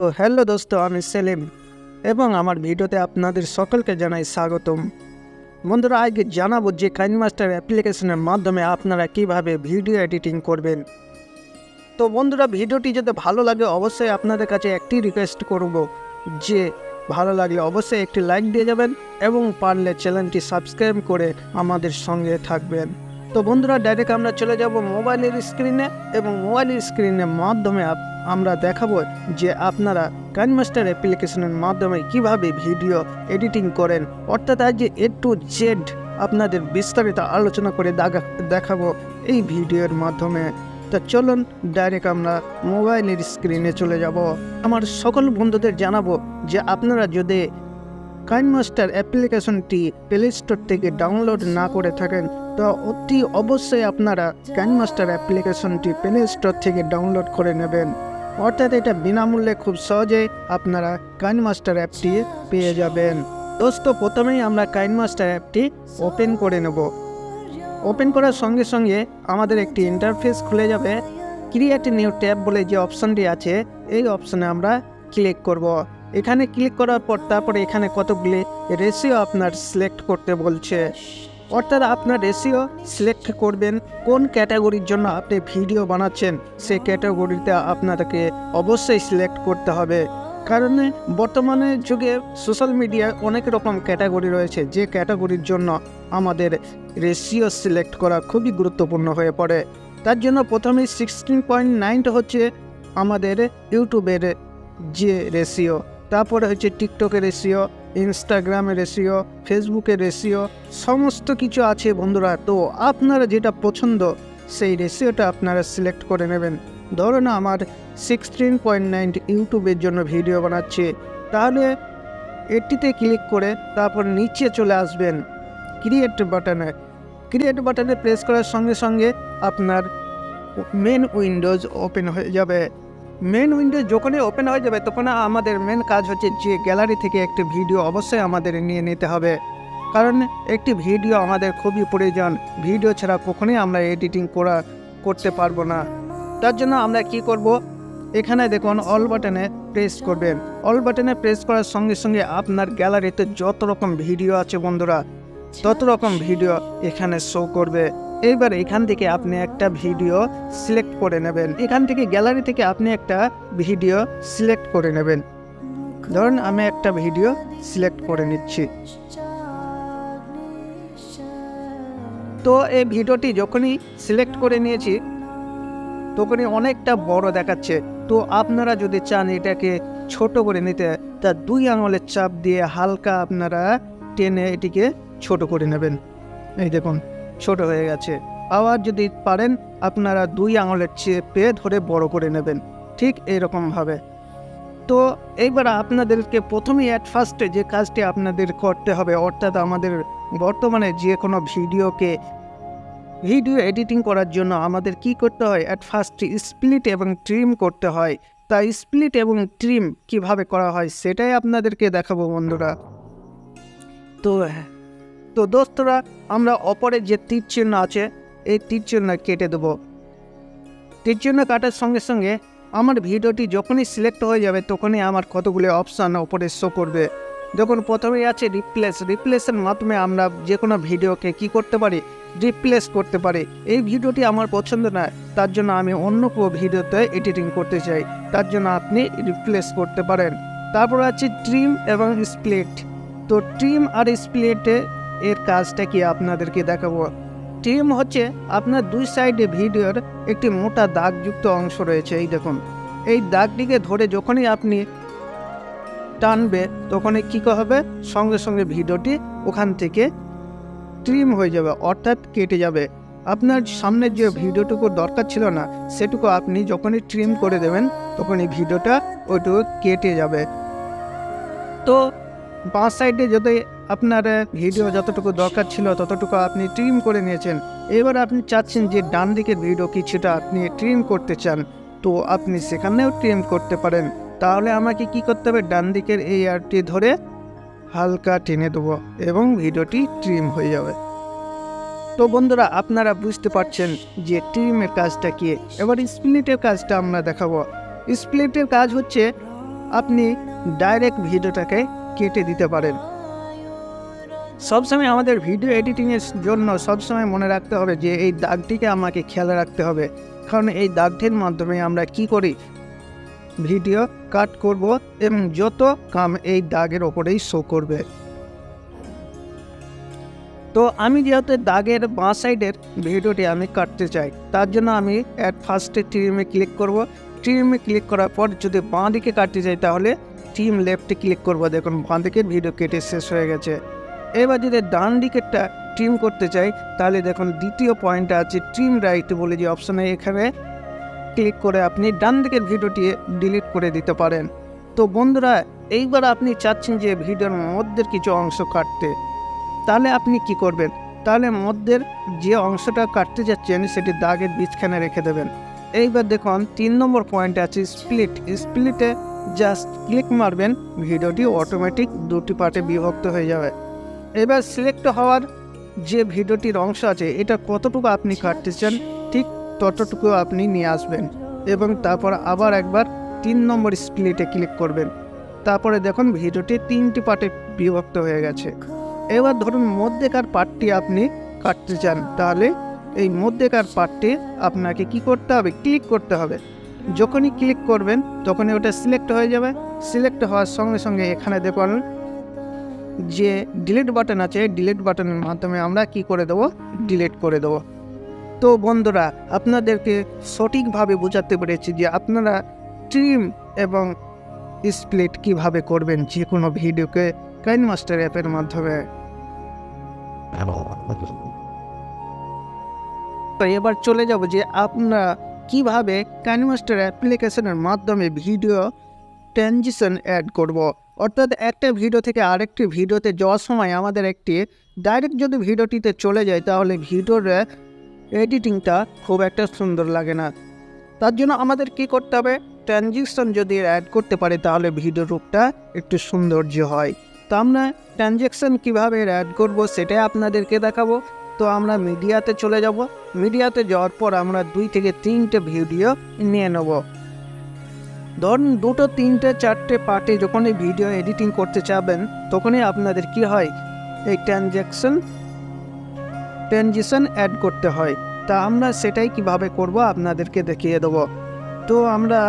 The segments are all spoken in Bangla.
তো হ্যালো দোস্ত, আমি সেলিম এবং আমার ভিডিওতে আপনাদের সকলকে জানাই স্বাগতম। বন্ধুরা, আজকে জানাবো যে কাইনমাস্টার অ্যাপ্লিকেশনের মাধ্যমে আপনারা কিভাবে ভিডিও এডিটিং করবেন। তো বন্ধুরা, ভিডিওটি যদি ভালো লাগে অবশ্যই আপনাদের কাছে একটি রিকোয়েস্ট করব যে ভালো লাগলে অবশ্যই একটি লাইক দিয়ে যাবেন এবং পারলে চ্যানেলটি সাবস্ক্রাইব করে আমাদের সঙ্গে থাকবেন। তো বন্ধুরা, ডাইরেক্ট আমরা চলে যাব মোবাইলের স্ক্রিনে এবং মোবাইলের স্ক্রিনের মাধ্যমে আমরা দেখাবো যে আপনারা কাইনমাস্টার অ্যাপ্লিকেশনের মাধ্যমে কিভাবে ভিডিও এডিটিং করেন, অর্থাৎ আজ এ টু জেড আপনাদের বিস্তারিত আলোচনা করে দেখাবো এই ভিডিওর মাধ্যমে। তা চলুন ডাইরেক্ট আমরা মোবাইলের স্ক্রিনে চলে যাব। আমার সকল বন্ধুদের জানাবো যে আপনারা যদি কাইনমাস্টার অ্যাপ্লিকেশনটি প্লে স্টোর থেকে ডাউনলোড না করে থাকেন তো অতি অবশ্যই আপনারা কাইনমাস্টার অ্যাপ্লিকেশনটি প্লে স্টোর থেকে ডাউনলোড করে নেবেন, অর্থাৎ এটা বিনামূল্যে খুব সহজেই আপনারা কাইনমাস্টার অ্যাপটি পেয়ে যাবেন। দোস্ত, প্রথমেই আমরা কাইনমাস্টার অ্যাপটি ওপেন করে নেব। ওপেন করার সঙ্গে সঙ্গে আমাদের একটি ইন্টারফেস খুলে যাবে। ক্রিয়েট নিউ ট্যাব বলে যে অপশানটি আছে এই অপশানে আমরা ক্লিক করব। এখানে ক্লিক করার পর তারপরে এখানে কতগুলি রেশিও আপনার সিলেক্ট করতে বলছে, অর্থাৎ আপনার রেশিও সিলেক্ট করবেন কোন ক্যাটাগরির জন্য আপনি ভিডিও বানাচ্ছেন সেই ক্যাটাগরিতে আপনাকে অবশ্যই সিলেক্ট করতে হবে। কারণ বর্তমানে যুগে সোশ্যাল মিডিয়ায় অনেক রকম ক্যাটাগরি রয়েছে, যে ক্যাটাগরির জন্য আমাদের রেশিও সিলেক্ট করা খুবই গুরুত্বপূর্ণ হয়ে পড়ে। তার জন্য প্রথমে 16.9 হচ্ছে আমাদের ইউটিউবের যে রেশিও, তারপরে হচ্ছে টিকটকের রেশিও, ইনস্টাগ্রামের রেশিও, ফেসবুকের রেশিও, সমস্ত কিছু আছে বন্ধুরা। তো আপনারা যেটা পছন্দ সেই রেশিওটা আপনারা সিলেক্ট করে নেবেন। ধরুন আমার 16.9 ইউটিউবের জন্য ভিডিও বানাচ্ছি, তাহলে এটিতে ক্লিক করে তারপর নিচে চলে আসবেন ক্রিয়েট বাটনে প্রেস করার সঙ্গে সঙ্গে আপনার মেন উইন্ডোজ ওপেন হয়ে যাবে। মেন উইন্ডোজ যখনই ওপেন হয়ে যাবে তখন আমাদের মেন কাজ হচ্ছে যে গ্যালারি থেকে একটি ভিডিও অবশ্যই আমাদের নিয়ে নিতে হবে, কারণ একটি ভিডিও আমাদের খুবই প্রয়োজন। ভিডিও ছাড়া কখনোই আমরা এডিটিং করতে পারবো না। তার জন্য আমরা কি করব, এখানে দেখুন অল বাটনে প্রেস করবেন। অল বাটনে প্রেস করার সঙ্গে সঙ্গে আপনার গ্যালারিতে যত রকম ভিডিও আছে বন্ধুরা, তত রকম ভিডিও এখানে শো করবে। এইবার এখান থেকে আপনি একটা ভিডিও সিলেক্ট করে নেবেন। এখান থেকে গ্যালারি থেকে আপনি একটা ভিডিও সিলেক্ট করে নেবেন। ধরুন আমি একটা ভিডিও সিলেক্ট করে নিচ্ছি। তো এই ভিডিওটি যখনই সিলেক্ট করে নিয়েছি তখনই অনেকটা বড় দেখাচ্ছে। তো আপনারা যদি চান এটাকে ছোট করে নিতে, তা 2 আঙুলের চাপ দিয়ে হালকা আপনারা টেনে এটিকে ছোট করে নেবেন। এই দেখুন ছোট হয়ে গেছে। আবার যদি পারেন আপনারা 2 আঙুলের চেপে ধরে বড় করে নেবেন, ঠিক এইরকমভাবে। তো এইবার আপনাদেরকে প্রথমেই ফার্স্টে যে কাজটি আপনাদের করতে হবে, অর্থাৎ আমাদের বর্তমানে যে কোনো ভিডিও এডিটিং করার জন্য আমাদের কি করতে হয়, ফার্স্ট স্প্লিট এবং ট্রিম করতে হয়। তাই স্প্লিট এবং ট্রিম কিভাবে করা হয় সেটাই আপনাদেরকে দেখাবো বন্ধুরা। তো দোস্তরা, আমরা অপরে যে তীর চিহ্ন আছে এই তীর চিহ্ন কেটে দেবো। তীর চিহ্ন কাটার সঙ্গে সঙ্গে আমার ভিডিওটি যখনই সিলেক্ট হয়ে যাবে তখনই আমার কতগুলো অপশান ওপরে শো করবে। যখন প্রথমেই আছে রিপ্লেসের মাধ্যমে আমরা যে কোনো ভিডিওকে কি করতে পারি, রিপ্লেস করতে পারি। এই ভিডিওটি আমার পছন্দ না, তার জন্য আমি অন্য কোনো ভিডিওতে এডিটিং করতে চাই, তার জন্য আপনি রিপ্লেস করতে পারেন। তারপর আছে ট্রিম এবং স্প্লিট। তো ট্রিম আর স্প্লিটে এর কাজটা কি আপনাদেরকে দেখাবো। ট্রিম হচ্ছে আপনার 2 সাইডে ভিডিওর একটি মোটা দাগযুক্ত অংশ রয়েছে, এই দেখুন। এই দাগটিকে ধরে যখনই আপনি টানবে তখনই কী হবে, সঙ্গে সঙ্গে ভিডিওটি ওখান থেকে ট্রিম হয়ে যাবে, অর্থাৎ কেটে যাবে। আপনার সামনের যে ভিডিওটুকু দরকার ছিল না সেটুকু আপনি যখনই ট্রিম করে দেবেন তখনই ভিডিওটা ওইটুকু কেটে যাবে। তো 5 সাইডে যদি আপনার ভিডিও যতটুকু দরকার ছিল ততটুকু আপনি ট্রিম করে নিয়েছেন, এবার আপনি চাচ্ছেন যে ডান দিকের ভিডিও কিছুটা আপনি ট্রিম করতে চান, তো আপনি সেখানেও ট্রিম করতে পারেন। তাহলে আমাকে কি করতে হবে, ডান দিকের এই আরটি ধরে হালকা টেনে দেবো এবং ভিডিওটি ট্রিম হয়ে যাবে। তো বন্ধুরা, আপনারা বুঝতে পারছেন যে ট্রিমের কাজটা কি। এবার স্প্লিটের কাজটা আমরা দেখাবো। স্প্লিটের কাজ হচ্ছে আপনি ডাইরেক্ট ভিডিওটাকে কেটে দিতে পারেন। সবসময় আমাদের ভিডিও এডিটিংয়ের জন্য সবসময় মনে রাখতে হবে যে এই দাগটিকে আমাকে খেয়াল রাখতে হবে, কারণ এই দাগটির মাধ্যমে আমরা কি করি, ভিডিও কাট করব এবং যত কাম এই দাগের ওপরেই শো করবে। তো আমি যেহেতু দাগের বাঁ সাইডের ভিডিওটি আমি কাটতে চাই, তার জন্য আমি ফার্স্টে ট্রিমে ক্লিক করব। ট্রিমে ক্লিক করার পর যদি বাঁ দিকে কাটতে চাই তাহলে ট্রিম লেফটে ক্লিক করব। দেখুন বাঁ দিকের ভিডিও কেটে শেষ হয়ে গেছে। এবার যদি ডান দিকেরটা ট্রিম করতে চাই তাহলে দেখুন দ্বিতীয় পয়েন্টটা আছে ট্রিম রাইট বলে যে অপশানে, এখানে ক্লিক করে আপনি ডান দিকের ভিডিওটি ডিলিট করে দিতে পারেন। তো বন্ধুরা, এইবার আপনি চাচ্ছেন যে ভিডিওর মধ্যের কিছু অংশ কাটতে, তাহলে আপনি কি করবেন, তাহলে মধ্যের যে অংশটা কাটতে যাচ্ছেন সেটি দাগের বীজখানে রেখে দেবেন। এইবার দেখুন 3 নম্বর পয়েন্ট আছে স্প্লিট। স্প্লিটে জাস্ট ক্লিক মারবেন, ভিডিওটি অটোমেটিক দুটি পার্টে বিভক্ত হয়ে যাবে। এবার সিলেক্ট হওয়ার যে ভিডিওটির অংশ আছে এটা কতটুকু আপনি কাটতে চান ঠিক ততটুকু আপনি নিয়ে আসবেন এবং তারপর আবার একবার 3 নম্বর স্প্লিটে ক্লিক করবেন। তারপরে দেখুন ভিডিওটি 3টি পার্টে বিভক্ত হয়ে গেছে। এবার ধরুন মধ্যেকার পার্টটি আপনি কাটতে চান, তাহলে এই মধ্যেকার পার্টটি আপনাকে কি করতে হবে, ক্লিক করতে হবে। যখনই ক্লিক করবেন তখনই ওটা সিলেক্ট হয়ে যাবে। সিলেক্ট হওয়ার সঙ্গে সঙ্গে এখানে দেখুন যে ডিলিট বাটন আছে, ডিলিট বাটনের মাধ্যমে আমরা কি করে দেবো, ডিলিট করে দেবো। তো বন্ধুরা, আপনাদেরকে সঠিকভাবে বোঝাতে পেরেছি যে আপনারা ট্রিম এবং স্প্লিট কিভাবে করবেন যে কোনো ভিডিওকে কাইনমাস্টার অ্যাপের মাধ্যমে। তো এবার চলে যাব যে আপনারা কিভাবে কাইনমাস্টার অ্যাপ্লিকেশনের মাধ্যমে ভিডিও ট্রানজিশন অ্যাড করব। অর্থাৎ একটা ভিডিও থেকে আরেকটি ভিডিওতে যাওয়ার সময় আমাদের একটি ডাইরেক্ট যদি ভিডিওটিতে চলে যায় তাহলে ভিডিওর এডিটিংটা খুব একটা সুন্দর লাগে না। তার জন্য আমাদের কি করতে হবে, ট্রানজিশন যদি অ্যাড করতে পারে তাহলে ভিডিও রূপটা একটু সৌন্দর্য হয়। তো আমরা ট্রানজিশন কীভাবে অ্যাড করব সেটাই আপনাদেরকে দেখাবো। তো আমরা মিডিয়াতে চলে যাব। মিডিয়াতে যাওয়ার পর আমরা 2 থেকে 3টে ভিডিও নিয়ে নেব। ধরুন 2, 3, 4টে পার্টে যখন এই ভিডিও এডিটিং করতে চাবেন তখনই আপনাদের কি হয়, এই ট্রানজিশন অ্যাড করতে হয়। তা আমরা সেটাই কিভাবে করব আপনাদেরকে দেখিয়ে দেব। তো আমরা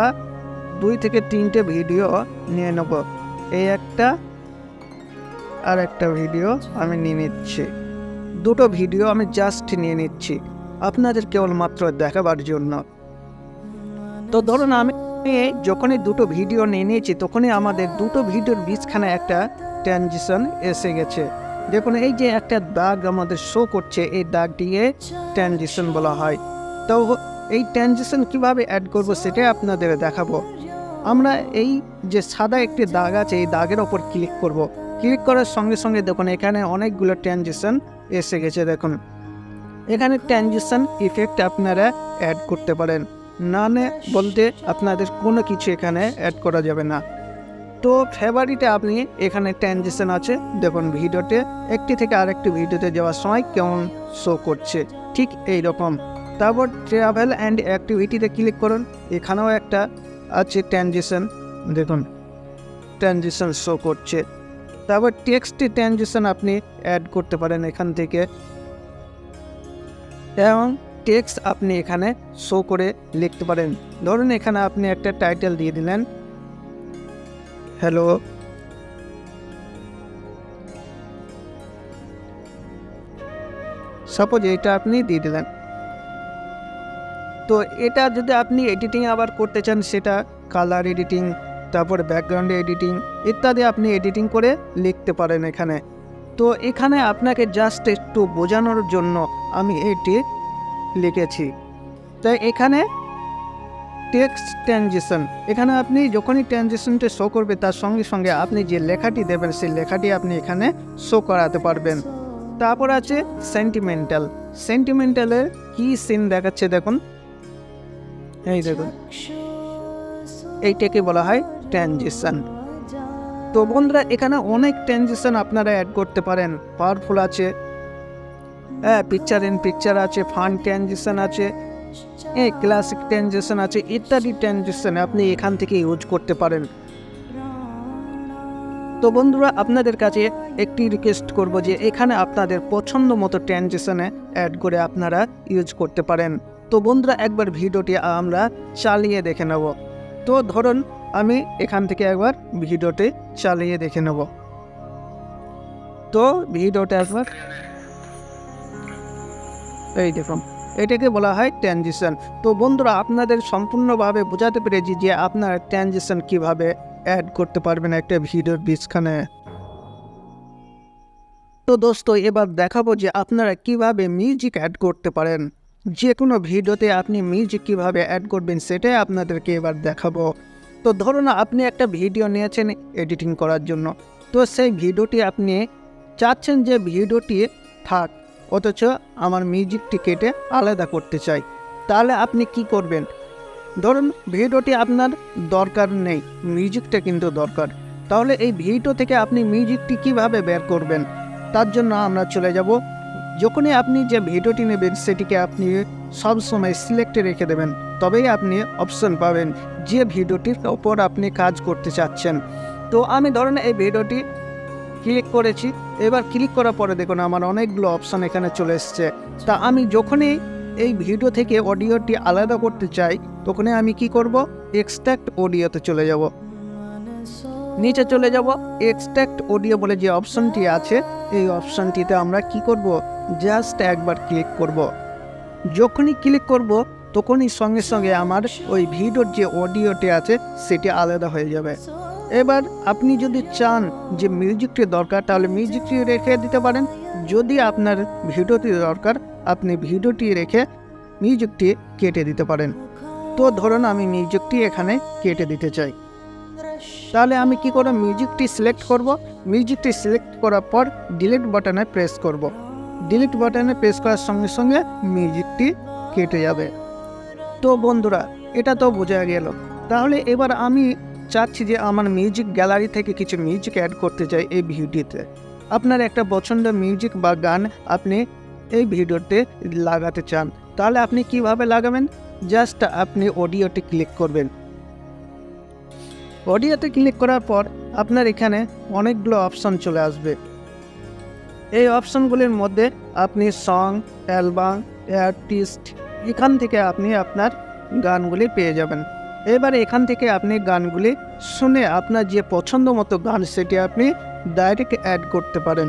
2 থেকে 3টে ভিডিও নিয়ে নেব। এই একটা আর একটা ভিডিও আমি নিয়ে নিচ্ছি। 2টো ভিডিও আমি জাস্ট নিয়ে নিচ্ছি আপনাদের কেবলমাত্র দেখাবার জন্য। তো ধরুন আমি যখনই 2টো ভিডিও নিয়ে নিয়েছি তখনই আমাদের 2টো ভিডিওর বীজখানে একটা ট্রানজিশন এসে গেছে। দেখুন এই যে একটা দাগ আমাদের শো করছে, এই দাগটিকে ট্রানজিশন বলা হয়। তো এই ট্রানজিশন কিভাবে অ্যাড করব সেটাই আপনাদের দেখাবো। আমরা এই যে সাদা একটি দাগ আছে এই দাগের ওপর ক্লিক করব। ক্লিক করার সঙ্গে সঙ্গে দেখুন এখানে অনেকগুলো ট্রানজিশন এসে গেছে। দেখুন এখানে ট্রানজিশন ইফেক্ট আপনারা অ্যাড করতে পারেন, না বলতে আপনাদের কোনো কিছু এখানে অ্যাড করা যাবে না। তো ফেভারিটে আপনি এখানে ট্রানজিশন আছে, দেখুন ভিডিওতে একটি থেকে আরেকটি ভিডিওতে যাওয়ার সময় কেমন শো করছে ঠিক এই রকম। তারপর ট্রাভেল অ্যান্ড অ্যাক্টিভিটিতে ক্লিক করুন, এখানেও একটা আছে ট্রানজিশন, দেখুন ট্রানজিশন শো করছে। তারপর টেক্সটে ট্রানজিশন আপনি অ্যাড করতে পারেন এখান থেকে, এবং টেক্সট আপনি এখানে শো করে লিখতে পারেন। ধরুন এখানে আপনি একটা টাইটেল দিয়ে দিলেন, হ্যালো, সাপোজ এটা আপনি দিয়ে দিলেন। তো এটা যদি আপনি এডিটিং আবার করতে চান সেটা কালার এডিটিং, তারপর ব্যাকগ্রাউন্ড এডিটিং ইত্যাদি আপনি এডিটিং করে লিখতে পারেন এখানে। তো এখানে আপনাকে জাস্ট একটু বোঝানোর জন্য আমি এটি লিখেছি। তাই এখানে টেক্সট ট্রানজিশন, এখানে আপনি যখনই ট্রানজিশনটা শো করবে তার সঙ্গে সঙ্গে আপনি যে লেখাটি দেবেন সেই লেখাটি আপনি এখানে শো করাতে পারবেন। তারপর আছে সেন্টিমেন্টাল। সেন্টিমেন্টালের কি সিন দেখাচ্ছে দেখুন, এই দেখুন এইটাকে বলা হয় ট্রানজিশন। তো বন্ধুরা এখানে অনেক ট্রানজিশন আপনারা অ্যাড করতে পারেন, পাওয়ারফুল আছে, পিকচার ইন পিকচার আছে, ফান ট্রানজিশন আছে, ক্লাসিক ট্রানজিশন আছে ইত্যাদি ট্রানজিশন আপনি এখান থেকে ইউজ করতে পারেন। তো বন্ধুরা, আপনাদের কাছে একটি রিকোয়েস্ট করব যে এখানে আপনাদের পছন্দ মতো ট্রানজিশনে অ্যাড করে আপনারা ইউজ করতে পারেন। তো বন্ধুরা, একবার ভিডিওটি আমরা চালিয়ে দেখে নেব। তো ধরুন আমি এখান থেকে একবার ভিডিওটি চালিয়ে দেখে নেব। তো ভিডিওটা একবার এই দেখুন, এটাকে বলা হয় ট্রানজিশন। তো বন্ধুরা, আপনাদের সম্পূর্ণভাবে বোঝাতে পেরেছি যে আপনার ট্রানজিশন কিভাবে অ্যাড করতে পারবেন একটা ভিডিওর মাঝখানে। তো দোস্ত, এবার দেখাবো যে আপনারা কিভাবে মিউজিক অ্যাড করতে পারেন। যে কোনো ভিডিওতে আপনি মিউজিক কিভাবে অ্যাড করবেন সেটাই আপনাদেরকে এবার দেখাবো। তো ধরুন আপনি একটা ভিডিও নিয়েছেন এডিটিং করার জন্য। তো সেই ভিডিওটি আপনি চাচ্ছেন যে ভিডিওটি থাক, অথচ আমার মিউজিকটি কেটে আলাদা করতে চাই। তাহলে আপনি কি করবেন? ধরুন ভিডিওটি আপনার দরকার নেই, মিউজিকটা কিন্তু দরকার। তাহলে এই ভিডিও থেকে আপনি মিউজিকটি কিভাবে বের করবেন? তার জন্য আমরা চলে যাব, যখনই আপনি যে ভিডিওটি নেবেন সেটিকে আপনি সবসময় সিলেক্টে রেখে দেবেন, তবেই আপনি অপশন পাবেন যে ভিডিওটির ওপর আপনি কাজ করতে চাচ্ছেন। তো আমি ধরুন এই ভিডিওটি ক্লিক করেছি। এবার ক্লিক করার পরে দেখুন আমার অনেকগুলো অপশান এখানে চলে এসছে। তা আমি যখনই এই ভিডিও থেকে অডিওটি আলাদা করতে চাই, তখনই আমি কি করব? এক্সট্রাক্ট অডিওতে চলে যাব। নিচে চলে যাব, এক্সট্রাক্ট অডিও বলে যে অপশানটি আছে, এই অপশানটিতে আমরা কি করব? জাস্ট একবার ক্লিক করব। যখনই ক্লিক করব তখনই সঙ্গে সঙ্গে আমার ওই ভিডিওর যে অডিওটি আছে সেটি আলাদা হয়ে যাবে। এবার আপনি যদি চান যে মিউজিকটি দরকার, তাহলে মিউজিকটি রেখে দিতে পারেন। যদি আপনার ভিডিওটি দরকার, আপনি ভিডিওটি রেখে মিউজিকটি কেটে দিতে পারেন। তো ধরুন আমি মিউজিকটি এখানে কেটে দিতে চাই। তাহলে আমি কি করব? মিউজিকটি সিলেক্ট করব। মিউজিকটি সিলেক্ট করার পর ডিলিট বাটনে প্রেস করব। ডিলিট বাটনে প্রেস করার সঙ্গে সঙ্গে মিউজিকটি কেটে যাবে। তো বন্ধুরা, এটা তো বোঝা গেল। তাহলে এবার আমি চাচ্ছি যে আমার মিউজিক গ্যালারি থেকে কিছু মিউজিক অ্যাড করতে চাই এই ভিডিওতে। আপনার একটা পছন্দের মিউজিক বা গান আপনি এই ভিডিওতে লাগাতে চান, তাহলে আপনি কিভাবে লাগাবেন? জাস্ট আপনি অডিওতে ক্লিক করবেন। অডিওতে ক্লিক করার পর আপনার এখানে অনেকগুলো অপশন চলে আসবে। এই অপশনগুলির মধ্যে আপনি সং, অ্যালবাম, আর্টিস্ট, এখান থেকে আপনি আপনার গানগুলি পেয়ে যাবেন। এবারে এখান থেকে আপনি গানগুলি শুনে আপনার যে পছন্দ মতো গান সেটি আপনি ডাইরেক্ট অ্যাড করতে পারেন।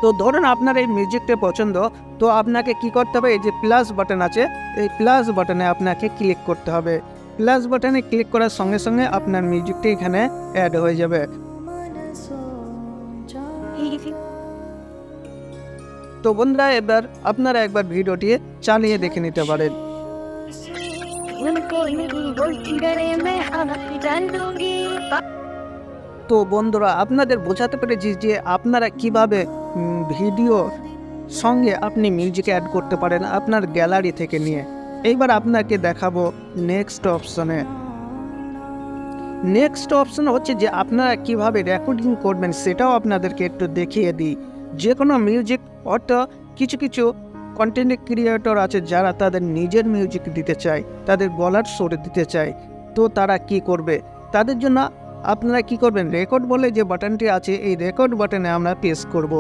তো ধরুন আপনার এই মিউজিকটা পছন্দ, তো আপনাকে কি করতে হবে? এই যে প্লাস বাটন আছে, এই প্লাস বাটনে আপনাকে ক্লিক করতে হবে। প্লাস বাটনে ক্লিক করার সঙ্গে সঙ্গে আপনার মিউজিকটি এখানে অ্যাড হয়ে যাবে। তো বন্ধুরা, এবার আপনারা একবার ভিডিওটি চালিয়ে দেখে নিতে পারেন। তো বন্ধুরা, আপনাদের বোঝাতে পেরেছি যে আপনারা কিভাবে ভিডিও সঙ্গে আপনি মিউজিক অ্যাড করতে পারেন আপনার গ্যালারি থেকে নিয়ে। এইবার আপনাকে দেখাবো নেক্সট অপশনে। নেক্সট অপশন হচ্ছে যে আপনারা কিভাবে রেকর্ডিং করবেন সেটাও আপনাদেরকে একটু দেখিয়ে দিই। যে কোনো মিউজিক, অর্থাৎ কিছু কিছু কন্টেন্ট ক্রিয়েটর আছে যারা তাদের নিজের মিউজিক দিতে চায়, তাদের গলার সুর দিতে চায়। তো তারা কি করবে? তাদের জন্য আপনারা কি করবেন? রেকর্ড বলে যে বাটনটি আছে, এই রেকর্ড বাটনে আমরা প্রেস করব।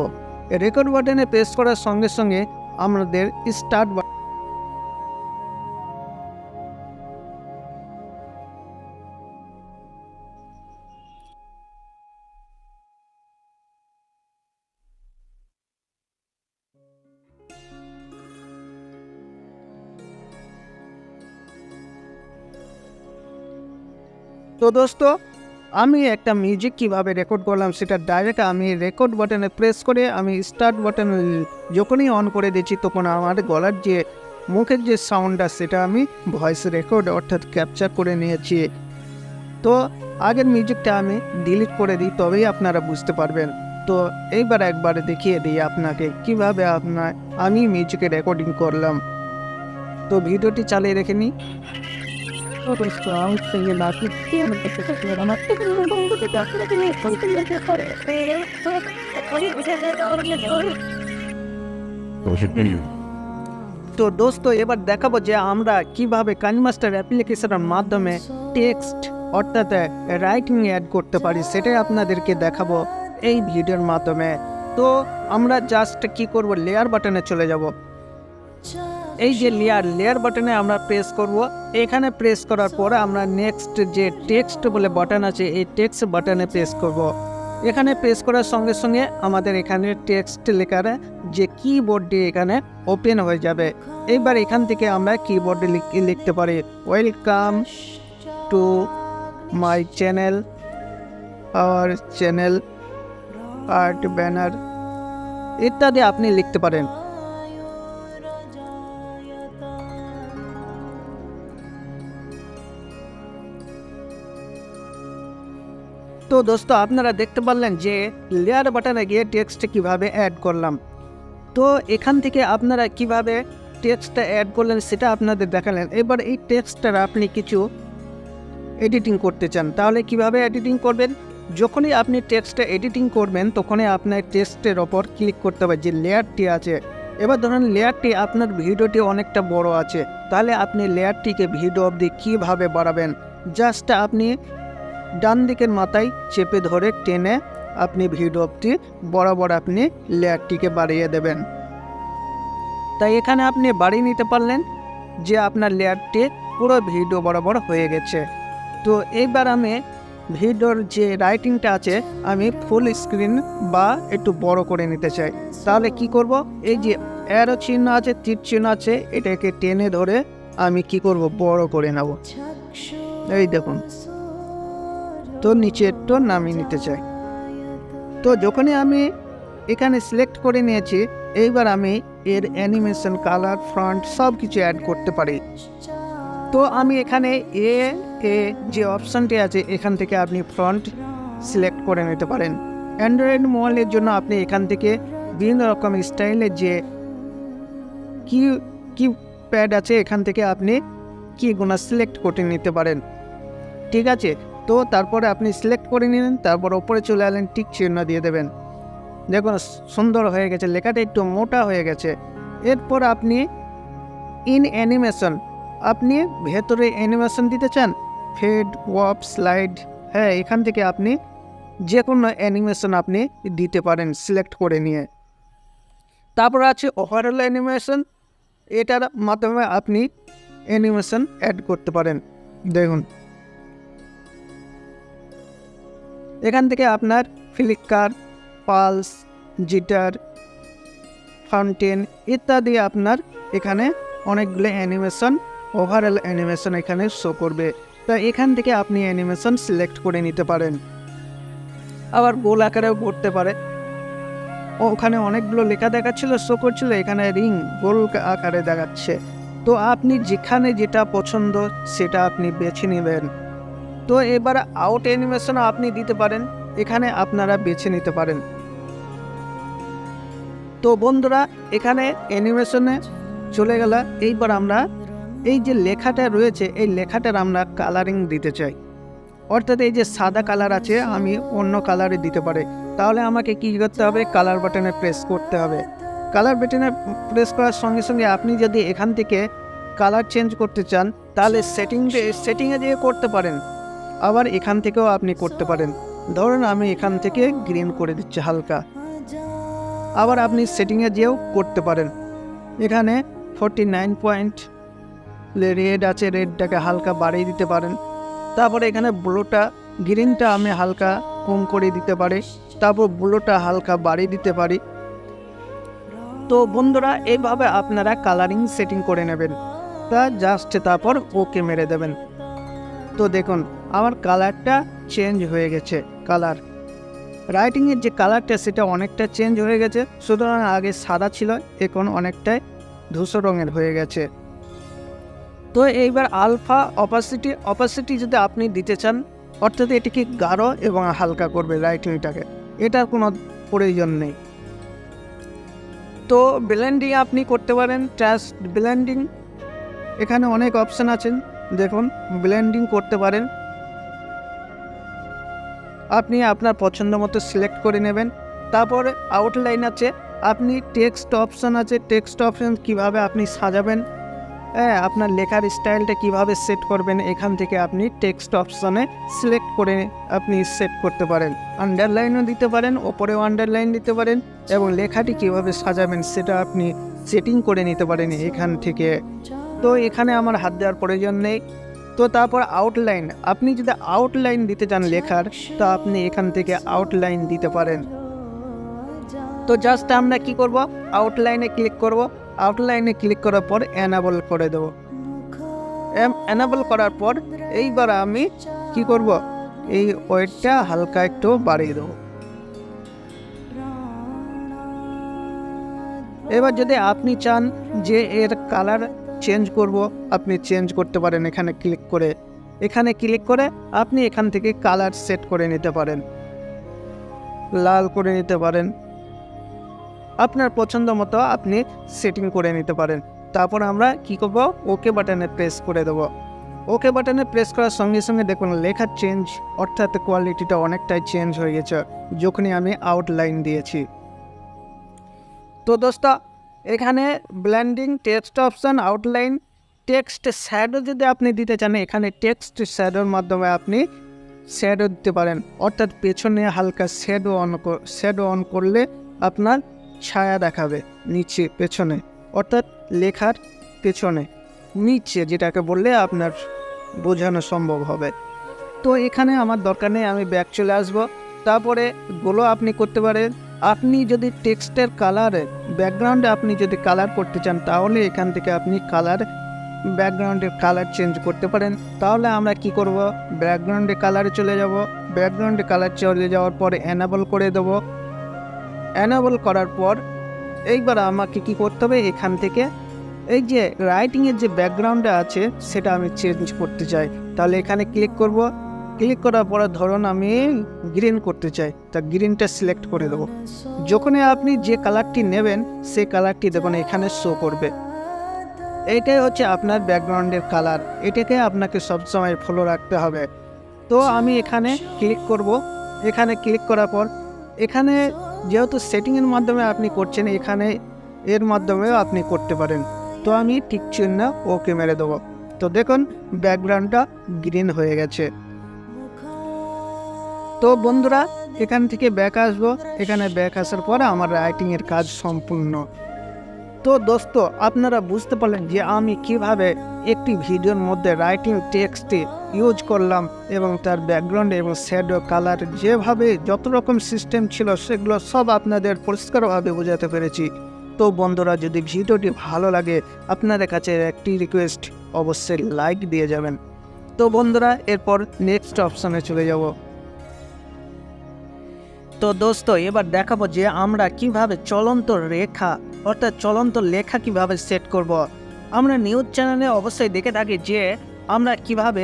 রেকর্ড বাটনে প্রেস করার সঙ্গে সঙ্গে আমাদের স্টার্ট বাটন। তো দোস্ত, আমি একটা মিউজিক কিভাবে রেকর্ড করলাম সেটা ডাইরেক্ট আমি রেকর্ড বাটনে প্রেস করে আমি স্টার্ট বাটন যখনই অন করে দিচ্ছি, তখন আমার গলার যে মুখের যে সাউন্ডটা সেটা আমি ভয়েস রেকর্ড অর্থাৎ ক্যাপচার করে নিয়েছি। তো আগের মিউজিকটা আমি ডিলিট করে দিই, তবেই আপনারা বুঝতে পারবেন। তো এইবার একবার দেখিয়ে দিই আপনাকে কিভাবে আমি মিউজিকে রেকর্ডিং করলাম। তো ভিডিওটি চালিয়ে রেখে নিই। তো দোস্ত এবার দেখাবো যে আমরা কিভাবে কাইনমাস্টার অ্যাপ্লিকেশনের মাধ্যমে টেক্সট অর্থাৎ রাইটিং অ্যাড করতে পারি, সেটাই আপনাদেরকে দেখাবো এই ভিডিওর মাধ্যমে। তো আমরা জাস্ট কি করব, লেয়ার বাটনে চলে যাব। এই যে লেয়ার বাটনে আমরা প্রেস করব। এখানে প্রেস করার পরে আমরা নেক্সট যে টেক্সট বলে বাটন আছে এই টেক্সট বাটনে প্রেস করব। এখানে প্রেস করার সঙ্গে সঙ্গে আমাদের এখানে টেক্সট লেখার যে কিবোর্ডটি এখানে ওপেন হয়ে যাবে। এবার এখান থেকে আমরা কিবোর্ডে লিখতে পারি welcome to my channel, our channel, art banner ইত্যাদি আপনি লিখতে পারেন। তো দোস্ত আপনারা দেখতে পারলেন যে লেয়ার বাটনে গিয়ে টেক্সট কিভাবে অ্যাড করলাম। তো এখান থেকে আপনারা কিভাবে টেক্সটটা অ্যাড করলেন সেটা আপনাদের দেখালেন। এবার এই টেক্সটটার আপনি কিছু এডিটিং করতে চান, তাহলে কিভাবে এডিটিং করবেন? যখনই আপনি টেক্সটটা এডিটিং করবেন তখনই আপনার টেক্সটের ওপর ক্লিক করতে হবে যে লেয়ারটি আছে। এবার ধরুন লেয়ারটি আপনার ভিডিওটি অনেকটা বড় আছে, তাহলে আপনি লেয়ারটিকে ভিডিও অবধি কীভাবে বাড়াবেন? জাস্ট আপনি ডান দিকের মাথায় চেপে ধরে টেনে আপনি ভিডিও অবধি বরাবর আপনি লেয়ারটিকে বাড়িয়ে দেবেন। তাই এখানে আপনি বাড়িয়ে নিতে পারলেন যে আপনার লেয়ারটি পুরো ভিডিও বরাবর হয়ে গেছে। তো এইবার আমি ভিডিওর যে রাইটিংটা আছে আমি ফুল স্ক্রিন বা একটু বড় করে নিতে চাই। তাহলে কি করব, এই যে অ্যারো চিহ্ন আছে, তীর চিহ্ন আছে, এটাকে টেনে ধরে আমি কি করব, বড় করে নেব। এই দেখুন, তো নিচে একটু নামিয়ে নিতে চাই। তো যখনই আমি এখানে সিলেক্ট করে নিয়েছি, এইবার আমি এর অ্যানিমেশন, কালার, ফ্রন্ট সব কিছু অ্যাড করতে পারি। তো আমি এখানে এ যে অপশানটি আছে এখান থেকে আপনি ফ্রন্ট সিলেক্ট করে নিতে পারেন। অ্যান্ড্রয়েড মোবাইলের জন্য আপনি এখান থেকে বিভিন্ন রকম স্টাইলের যে কি প্যাড আছে এখান থেকে আপনি কিগুলো সিলেক্ট করে নিতে পারেন। ঠিক আছে, তো তারপরে আপনি সিলেক্ট করে নিলেন, তারপর ওপরে চলে এলেন, টিক চিহ্ন দিয়ে দেবেন। দেখুন সুন্দর হয়ে গেছে, লেখাটা একটু মোটা হয়ে গেছে। এরপর আপনি ইন অ্যানিমেশন, আপনি ভেতরে অ্যানিমেশন দিতে চান, ফেড, ওয়ার্প, স্লাইড, হ্যাঁ এখান থেকে আপনি যে কোনো অ্যানিমেশন আপনি দিতে পারেন সিলেক্ট করে নিয়ে। তারপর আছে ওভারঅল অ্যানিমেশন, এটার মাধ্যমে আপনি অ্যানিমেশন অ্যাড করতে পারেন। দেখুন এখান থেকে আপনার ফ্লিকার, পালস, জিটার, ফাউন্টেন ইত্যাদি আপনার এখানে অনেকগুলো অ্যানিমেশন, ওভারঅল অ্যানিমেশন এখানে শো করবে। তো এখান থেকে আপনি অ্যানিমেশন সিলেক্ট করে নিতে পারেন। আবার গোল আকারেও করতে পারে, ওখানে অনেকগুলো লেখা দেখাচ্ছিল, শো করছিল, এখানে রিং গোল আকারে দেখাচ্ছে। তো আপনি যেখানে যেটা পছন্দ সেটা আপনি বেছে নেবেন। তো এবার আউট অ্যানিমেশন আপনি দিতে পারেন, এখানে আপনারা বেছে নিতে পারেন। তো বন্ধুরা এখানে অ্যানিমেশনে চলে গেল। এইবার আমরা এই যে লেখাটা রয়েছে এই লেখাটার আমরা কালারিং দিতে চাই, অর্থাৎ এই যে সাদা কালার আছে আমি অন্য কালারে দিতে পারি। তাহলে আমাকে কি করতে হবে, কালার বাটনে প্রেস করতে হবে। কালার বাটনে প্রেস করার সঙ্গে সঙ্গে আপনি যদি এখান থেকে কালার চেঞ্জ করতে চান তাহলে সেটিংয়ে যেয়ে করতে পারেন, আবার এখান থেকেও আপনি করতে পারেন। ধরুন আমি এখান থেকে গ্রিন করে দিচ্ছি হালকা, আবার আপনি সেটিংয়ে যেয়েও করতে পারেন। এখানে 49 পয়েন্ট রেড আছে, রেডটাকে হালকা বাড়িয়ে দিতে পারেন। তারপরে এখানে ব্লুটা, গ্রিনটা আমি হালকা কম করে দিতে পারি, তারপর ব্লুটা হালকা বাড়িয়ে দিতে পারি। তো বন্ধুরা এইভাবে আপনারা কালারিং সেটিং করে নেবেন, তা জাস্ট তারপর ওকে মেরে দেবেন। তো দেখুন আমার কালারটা চেঞ্জ হয়ে গেছে, কালার রাইটিংয়ের যে কালারটা সেটা অনেকটা চেঞ্জ হয়ে গেছে। সুতরাং আগে সাদা ছিল, এখন অনেকটাই ধূসর রঙের হয়ে গেছে। তো এইবার আলফা অপাসিটি যদি আপনি দিতে চান, অর্থাৎ এটিকে গাঢ় এবং হালকা করবে রাইটিংটাকে, এটার কোনো প্রয়োজন নেই। তো ব্লেন্ডিং আপনি করতে পারেন, ট্রাস্ট ব্লেন্ডিং, এখানে অনেক অপশান আছেন, দেখুন ব্লেন্ডিং করতে পারেন। আপনি আপনার পছন্দ মতো সিলেক্ট করে নেবেন। তারপর আউটলাইন আছে, আপনি টেক্সট অপশন আছে, টেক্সট অপশন কিভাবে আপনি সাজাবেন, আপনার লেখার স্টাইলটা কিভাবে সেট করবেন, এখান থেকে আপনি টেক্সট অপশনে সিলেক্ট করে আপনি সেট করতে পারেন। আন্ডারলাইনও দিতে পারেন, ওপরেও আন্ডারলাইন দিতে পারেন, এবং লেখাটি কিভাবে সাজাবেন সেটা আপনি সেটিং করে নিতে পারেন এখান থেকে। তো এখানে আমার হাত দেওয়ার প্রয়োজন নেই। তো তারপর আউটলাইন, আপনি যদি আউটলাইন দিতে চান লেখার, তো আপনি এখান থেকে আউটলাইন দিতে পারেন। তো জাস্ট আমরা কি করব, আউটলাইনে ক্লিক করব। আউটলাইনে ক্লিক করার পর এনাবল করে দেব। এনাবল করার পর এইবার আমি কি করব, এই ওয়েটটা হালকা একটু বাড়িয়ে দেব। এবার যদি আপনি চান যে এর কালার চেঞ্জ করব, আপনি চেঞ্জ করতে পারেন এখানে ক্লিক করে। এখানে ক্লিক করে আপনি এখান থেকে কালার সেট করে নিতে পারেন, লাল করে নিতে পারেন, আপনার পছন্দ মতো আপনি সেটিং করে নিতে পারেন। তারপর আমরা কি করব, ওকে বাটনে প্রেস করে দেব। ওকে বাটনে প্রেস করার সঙ্গে সঙ্গে দেখুন লেখার চেঞ্জ, অর্থাৎ কোয়ালিটিটা অনেকটাই চেঞ্জ হয়ে গেছে যখনই আমি আউটলাইন দিয়েছি। তো দোস্ত, এখানে blending, text option, outline, text shadow যদি আপনি দিতে চান, এখানে টেক্সট শ্যাডোর মাধ্যমে আপনি শ্যাডো দিতে পারেন, অর্থাৎ পেছনে হালকা শ্যাডো অন করলে আপনার ছায়া দেখাবে নিচে পেছনে, অর্থাৎ লেখার পেছনে নিচে, যেটাকে বললে আপনার বোঝানো সম্ভব হবে। তো এখানে আমার দরকার নেই, আমি ব্যাক চলে আসব। তারপরে গুলো আপনি করতে পারেন। আপনি যদি টেক্সটের কালারে ব্যাকগ্রাউন্ডে আপনি যদি কালার করতে চান, তাহলে এখান থেকে আপনি ব্যাকগ্রাউন্ডের কালার চেঞ্জ করতে পারেন। তাহলে আমরা কি করব, ব্যাকগ্রাউন্ডে কালারে চলে যাব। ব্যাকগ্রাউন্ডে কালার চলে যাওয়ার পরে এনাবল করে দেব। এনাবল করার পর এইবার আমাকে কি করতে হবে, এখান থেকে এই যে রাইটিংয়ের যে ব্যাকগ্রাউন্ডে আছে সেটা আমি চেঞ্জ করতে চাই। তাহলে এখানে ক্লিক করব। ক্লিক করার পরে ধরুন আমি গ্রিন করতে চাই, তা গ্রিনটা সিলেক্ট করে দেবো। যখনই আপনি যে কালারটি নেবেন সেই কালারটি দেখুন এখানে শো করবে। এইটাই হচ্ছে আপনার ব্যাকগ্রাউন্ডের কালার, এটাকে আপনাকে সবসময় ফলো রাখতে হবে। তো আমি এখানে ক্লিক করব। এখানে ক্লিক করার পর এখানে যেহেতু সেটিংয়ের মাধ্যমে আপনি করছেন, এখানে এর মাধ্যমেও আপনি করতে পারেন। তো আমি টিক চিহ্ন ওকে মেরে দেবো। তো দেখুন ব্যাকগ্রাউন্ডটা গ্রিন হয়ে গেছে। তো বন্ধুরা, এখান থেকে ব্যাক আসবো। এখানে ব্যাক আসার পর আমার রাইটিংয়ের কাজ সম্পূর্ণ। তো দোস্ত, আপনারা বুঝতে পারলেন যে আমি কিভাবে একটি ভিডিওর মধ্যে রাইটিং টেক্সটে ইউজ করলাম, এবং তার ব্যাকগ্রাউন্ড এবং শ্যাডো কালার যেভাবে যত রকম সিস্টেম ছিল সেগুলো সব আপনাদের পরিষ্কারভাবে বোঝাতে পেরেছি। তো বন্ধুরা, যদি ভিডিওটি ভালো লাগে, আপনাদের কাছে একটি রিকোয়েস্ট, অবশ্যই লাইক দিয়ে যাবেন। তো বন্ধুরা, এরপর নেক্সট অপশানে চলে যাব। তো দোস্ত, এবার দেখাবো যে আমরা কিভাবে চলন্ত রেখা, অর্থাৎ চলন্ত লেখা কিভাবে সেট করব। আমরা নিউজ চ্যানেলে অবশ্যই দেখে থাকি যে আমরা কিভাবে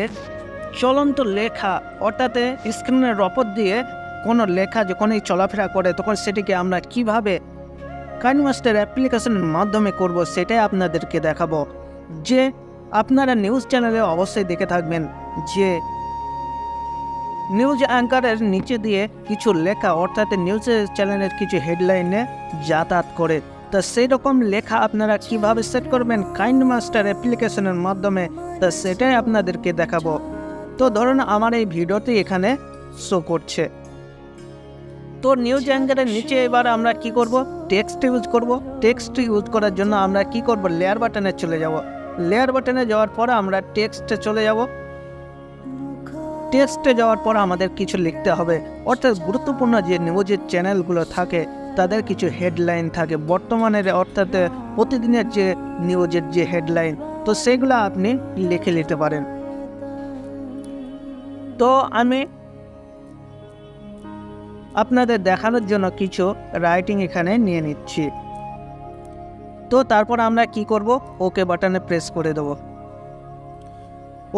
চলন্ত লেখা, অর্থাৎ স্ক্রিনের ওপর দিয়ে কোনো লেখা যখনই চলাফেরা করে তখন সেটিকে আমরা কিভাবে কাইনমাস্টার অ্যাপ্লিকেশনের মাধ্যমে করব, সেটাই আপনাদেরকে দেখাবো। যে আপনারা নিউজ চ্যানেলে অবশ্যই দেখে থাকবেন যে নিউজ অ্যাঙ্কারের নিচে দিয়ে কিছু লেখা, অর্থাৎ নিউজ চ্যানেলের কিছু হেডলাইনে যাতায়াত করে। তো সেই রকম লেখা আপনারা কিভাবে সেট করবেন কাইনমাস্টার অ্যাপ্লিকেশনের মাধ্যমে, তো সেটাই আপনাদেরকে দেখাবো। তো ধরুন আমার এই ভিডিওটি এখানে শো করছে। তো নিউজ অ্যাঙ্কারের নিচে এবার আমরা কি করব, টেক্সট ইউজ করব। টেক্সট ইউজ করার জন্য আমরা কি করব, লেয়ার বাটনে চলে যাব। লেয়ার বাটনে যাওয়ার পর আমরা টেক্সটে চলে যাব। টেক্সটে যাওয়ার পর আমাদের কিছু লিখতে হবে, অর্থাৎ গুরুত্বপূর্ণ যে নিউজের চ্যানেলগুলো থাকে তাদের কিছু হেডলাইন থাকে বর্তমানের, অর্থাৎ প্রতিদিনের যে নিউজের যে হেডলাইন, তো সেগুলো আপনি লিখে নিতে পারেন। তো আমি আপনাদের দেখানোর জন্য কিছু রাইটিং এখানে নিয়ে নিচ্ছি। তো তারপর আমরা কি করব, ওকে বাটনে প্রেস করে দেব।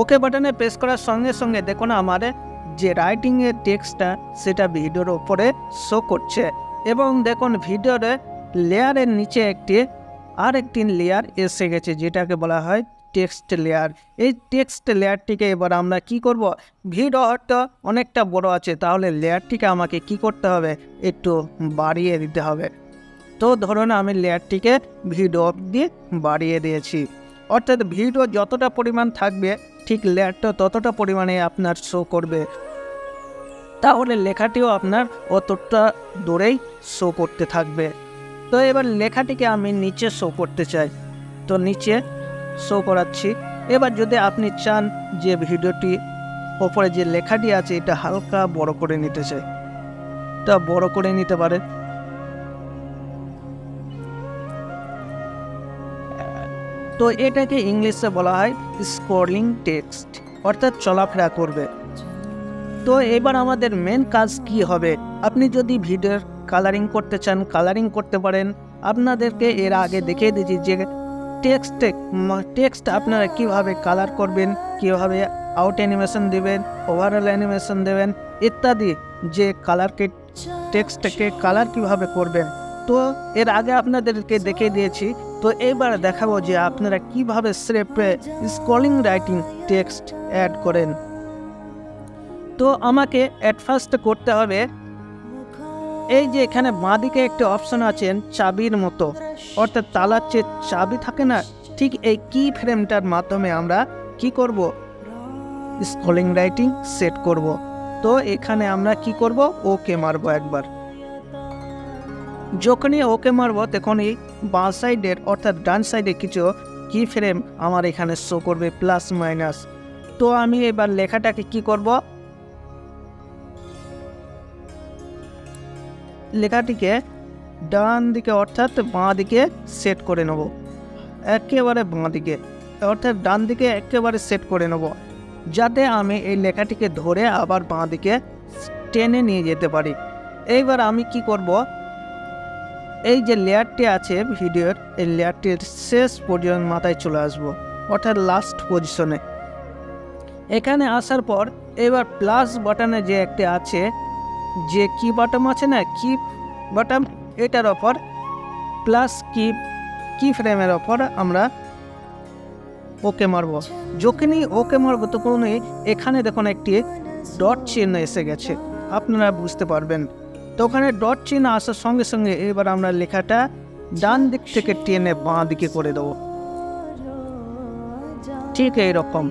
ওকে বাটনে প্রেস করার সঙ্গে সঙ্গে দেখুন আমার যে রাইটিংয়ের টেক্সটটা সেটা ভিডিওর উপরে শো করছে, এবং দেখুন ভিডিওর লেয়ারের নিচে আরেকটি লেয়ার এসে গেছে, যেটাকে বলা হয় টেক্সট লেয়ার। এই টেক্সট লেয়ারটিকে এবার আমরা কি করব, ভিডিও হয়তো অনেকটা বড় আছে, তাহলে লেয়ারটিকে আমাকে কি করতে হবে, একটু বাড়িয়ে দিতে হবে। তো ধরুন আমি লেয়ারটিকে ভিডিও অবধি বাড়িয়ে দিয়েছি, অর্থাৎ ভিডিও যতটা পরিমাণ থাকবে ঠিক লেয়ারটা ততটা পরিমাণে আপনার শো করবে, তাহলে লেখাটিও আপনার অতটা দূরেই শো করতে থাকবে। তো এবার লেখাটিকে আমি নিচে শো করতে চাই, তো নিচে শো করাচ্ছি। এবার যদি আপনি চান যে ভিডিওটি ওপরে যে লেখাটি আছে এটা হালকা বড় করে নিতে চাই, তা বড় করে নিতে পারেন। তো এটাকে ইংলিশে বলা হয় স্ক্রলিং টেক্সট, অর্থাৎ চলাফেরা করবে। তো এবার আমাদের মেন কাজ কি হবে, আপনি যদি ভিডিওর কালারিং করতে চান কালারিং করতে পারেন। আপনাদেরকে এর আগে দেখিয়ে দিয়েছি যে টেক্সট আপনারা কিভাবে কালার করবেন, কিভাবে আউট অ্যানিমেশন দেবেন, ওভারঅল অ্যানিমেশন দেবেন ইত্যাদি, যে কালারকে টেক্সটকে কালার কিভাবে করবেন। তো এর আগে আপনাদেরকে দেখিয়ে দিয়েছি। তো এবার দেখাবো যে আপনারা কিভাবে স্রেফে স্ক্রলিং রাইটিং টেক্সট অ্যাড করেন। তো আমাকে অ্যাট ফার্স্ট করতে হবে, এই যে এখানে বাঁদিকে একটা অপশন আছে চাবির মতো, অর্থাৎ তালার যে চাবি থাকে না, ঠিক এই কি ফ্রেমটার মাধ্যমে আমরা কি করব, স্ক্রলিং রাইটিং সেট করব। তো এখানে আমরা কি করব, ওকে মারবো একবার। যখনই ওকে মারবো তখনই বাঁ সাইডের অর্থাৎ ডান সাইডে কিছু কি ফ্রেম আমার এখানে শো করবে প্লাস মাইনাস। তো আমি এবার লেখাটাকে কি করব, লেখাটিকে ডান দিকে অর্থাৎ বাঁ দিকে সেট করে নেব, একেবারে বাঁ দিকে অর্থাৎ ডান দিকে একেবারে সেট করে নেব, যাতে আমি এই লেখাটিকে ধরে আবার বাঁ দিকে টেনে নিয়ে যেতে পারি। এইবার আমি কি করব, এই যে লেয়ারটি আছে ভিডিওর, এই লেয়ারটির শেষ পর্যন্ত মাথায় চলে আসব, অর্থাৎ লাস্ট পজিশনে। এখানে আসার পর এবার প্লাস বাটনে যে একটি আছে, যে কি বাটন আছে না, কি বাটন, এটার ওপর প্লাস কি ফ্রেমের ওপর আমরা ওকে মারব। যখনই ওকে মারব তখনই এখানে দেখুন একটি ডট চিহ্ন এসে গেছে, আপনারা বুঝতে পারবেন। তো ওখানে ডট চিহ্ন আসার সঙ্গে সঙ্গে এবার আমরা লেখাটা ডান দিক থেকে টেনে বাঁ দিকে করে দেব, ঠিক এইরকম।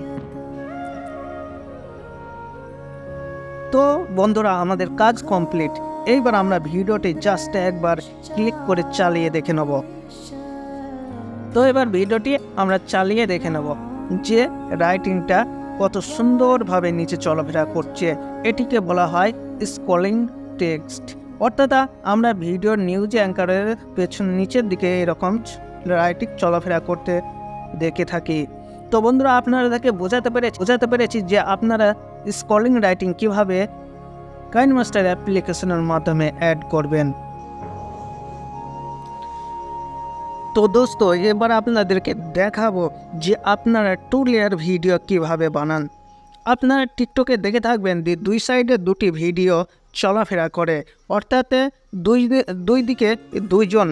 তো বন্ধুরা আমাদের কাজ কমপ্লিট। এইবার আমরা ভিডিওটি জাস্ট একবার ক্লিক করে চালিয়ে দেখে নেব। তো এবার ভিডিওটি আমরা চালিয়ে দেখে নেব যে রাইটিংটা কত সুন্দরভাবে নিচে চলাফেরা করছে। এটিকে বলা হয় স্ক্রলিং টেক্সট, অর্থাৎ আমরা ভিডিওর নিউজ অ্যাঙ্কারের পেছন নিচের দিকে এরকম রাইটিং চলাফেরা করতে দেখে থাকি। তো বন্ধুরা আপনাদেরকে বোঝাতে পেরেছি যে আপনারা স্ক্রলিং রাইটিং কিভাবে কাইনমাস্টার অ্যাপ্লিকেশনের মাধ্যমে অ্যাড করবেন। তো দোস্ত এবার আপনাদেরকে দেখাবো যে আপনারা 2 লেয়ার ভিডিও কিভাবে বানান। আপনারা টিকটকে দেখে থাকবেন যে দুই সাইডে দুটি ভিডিও চলাফেরা করে, অর্থাৎ দুই দিকে দুইজন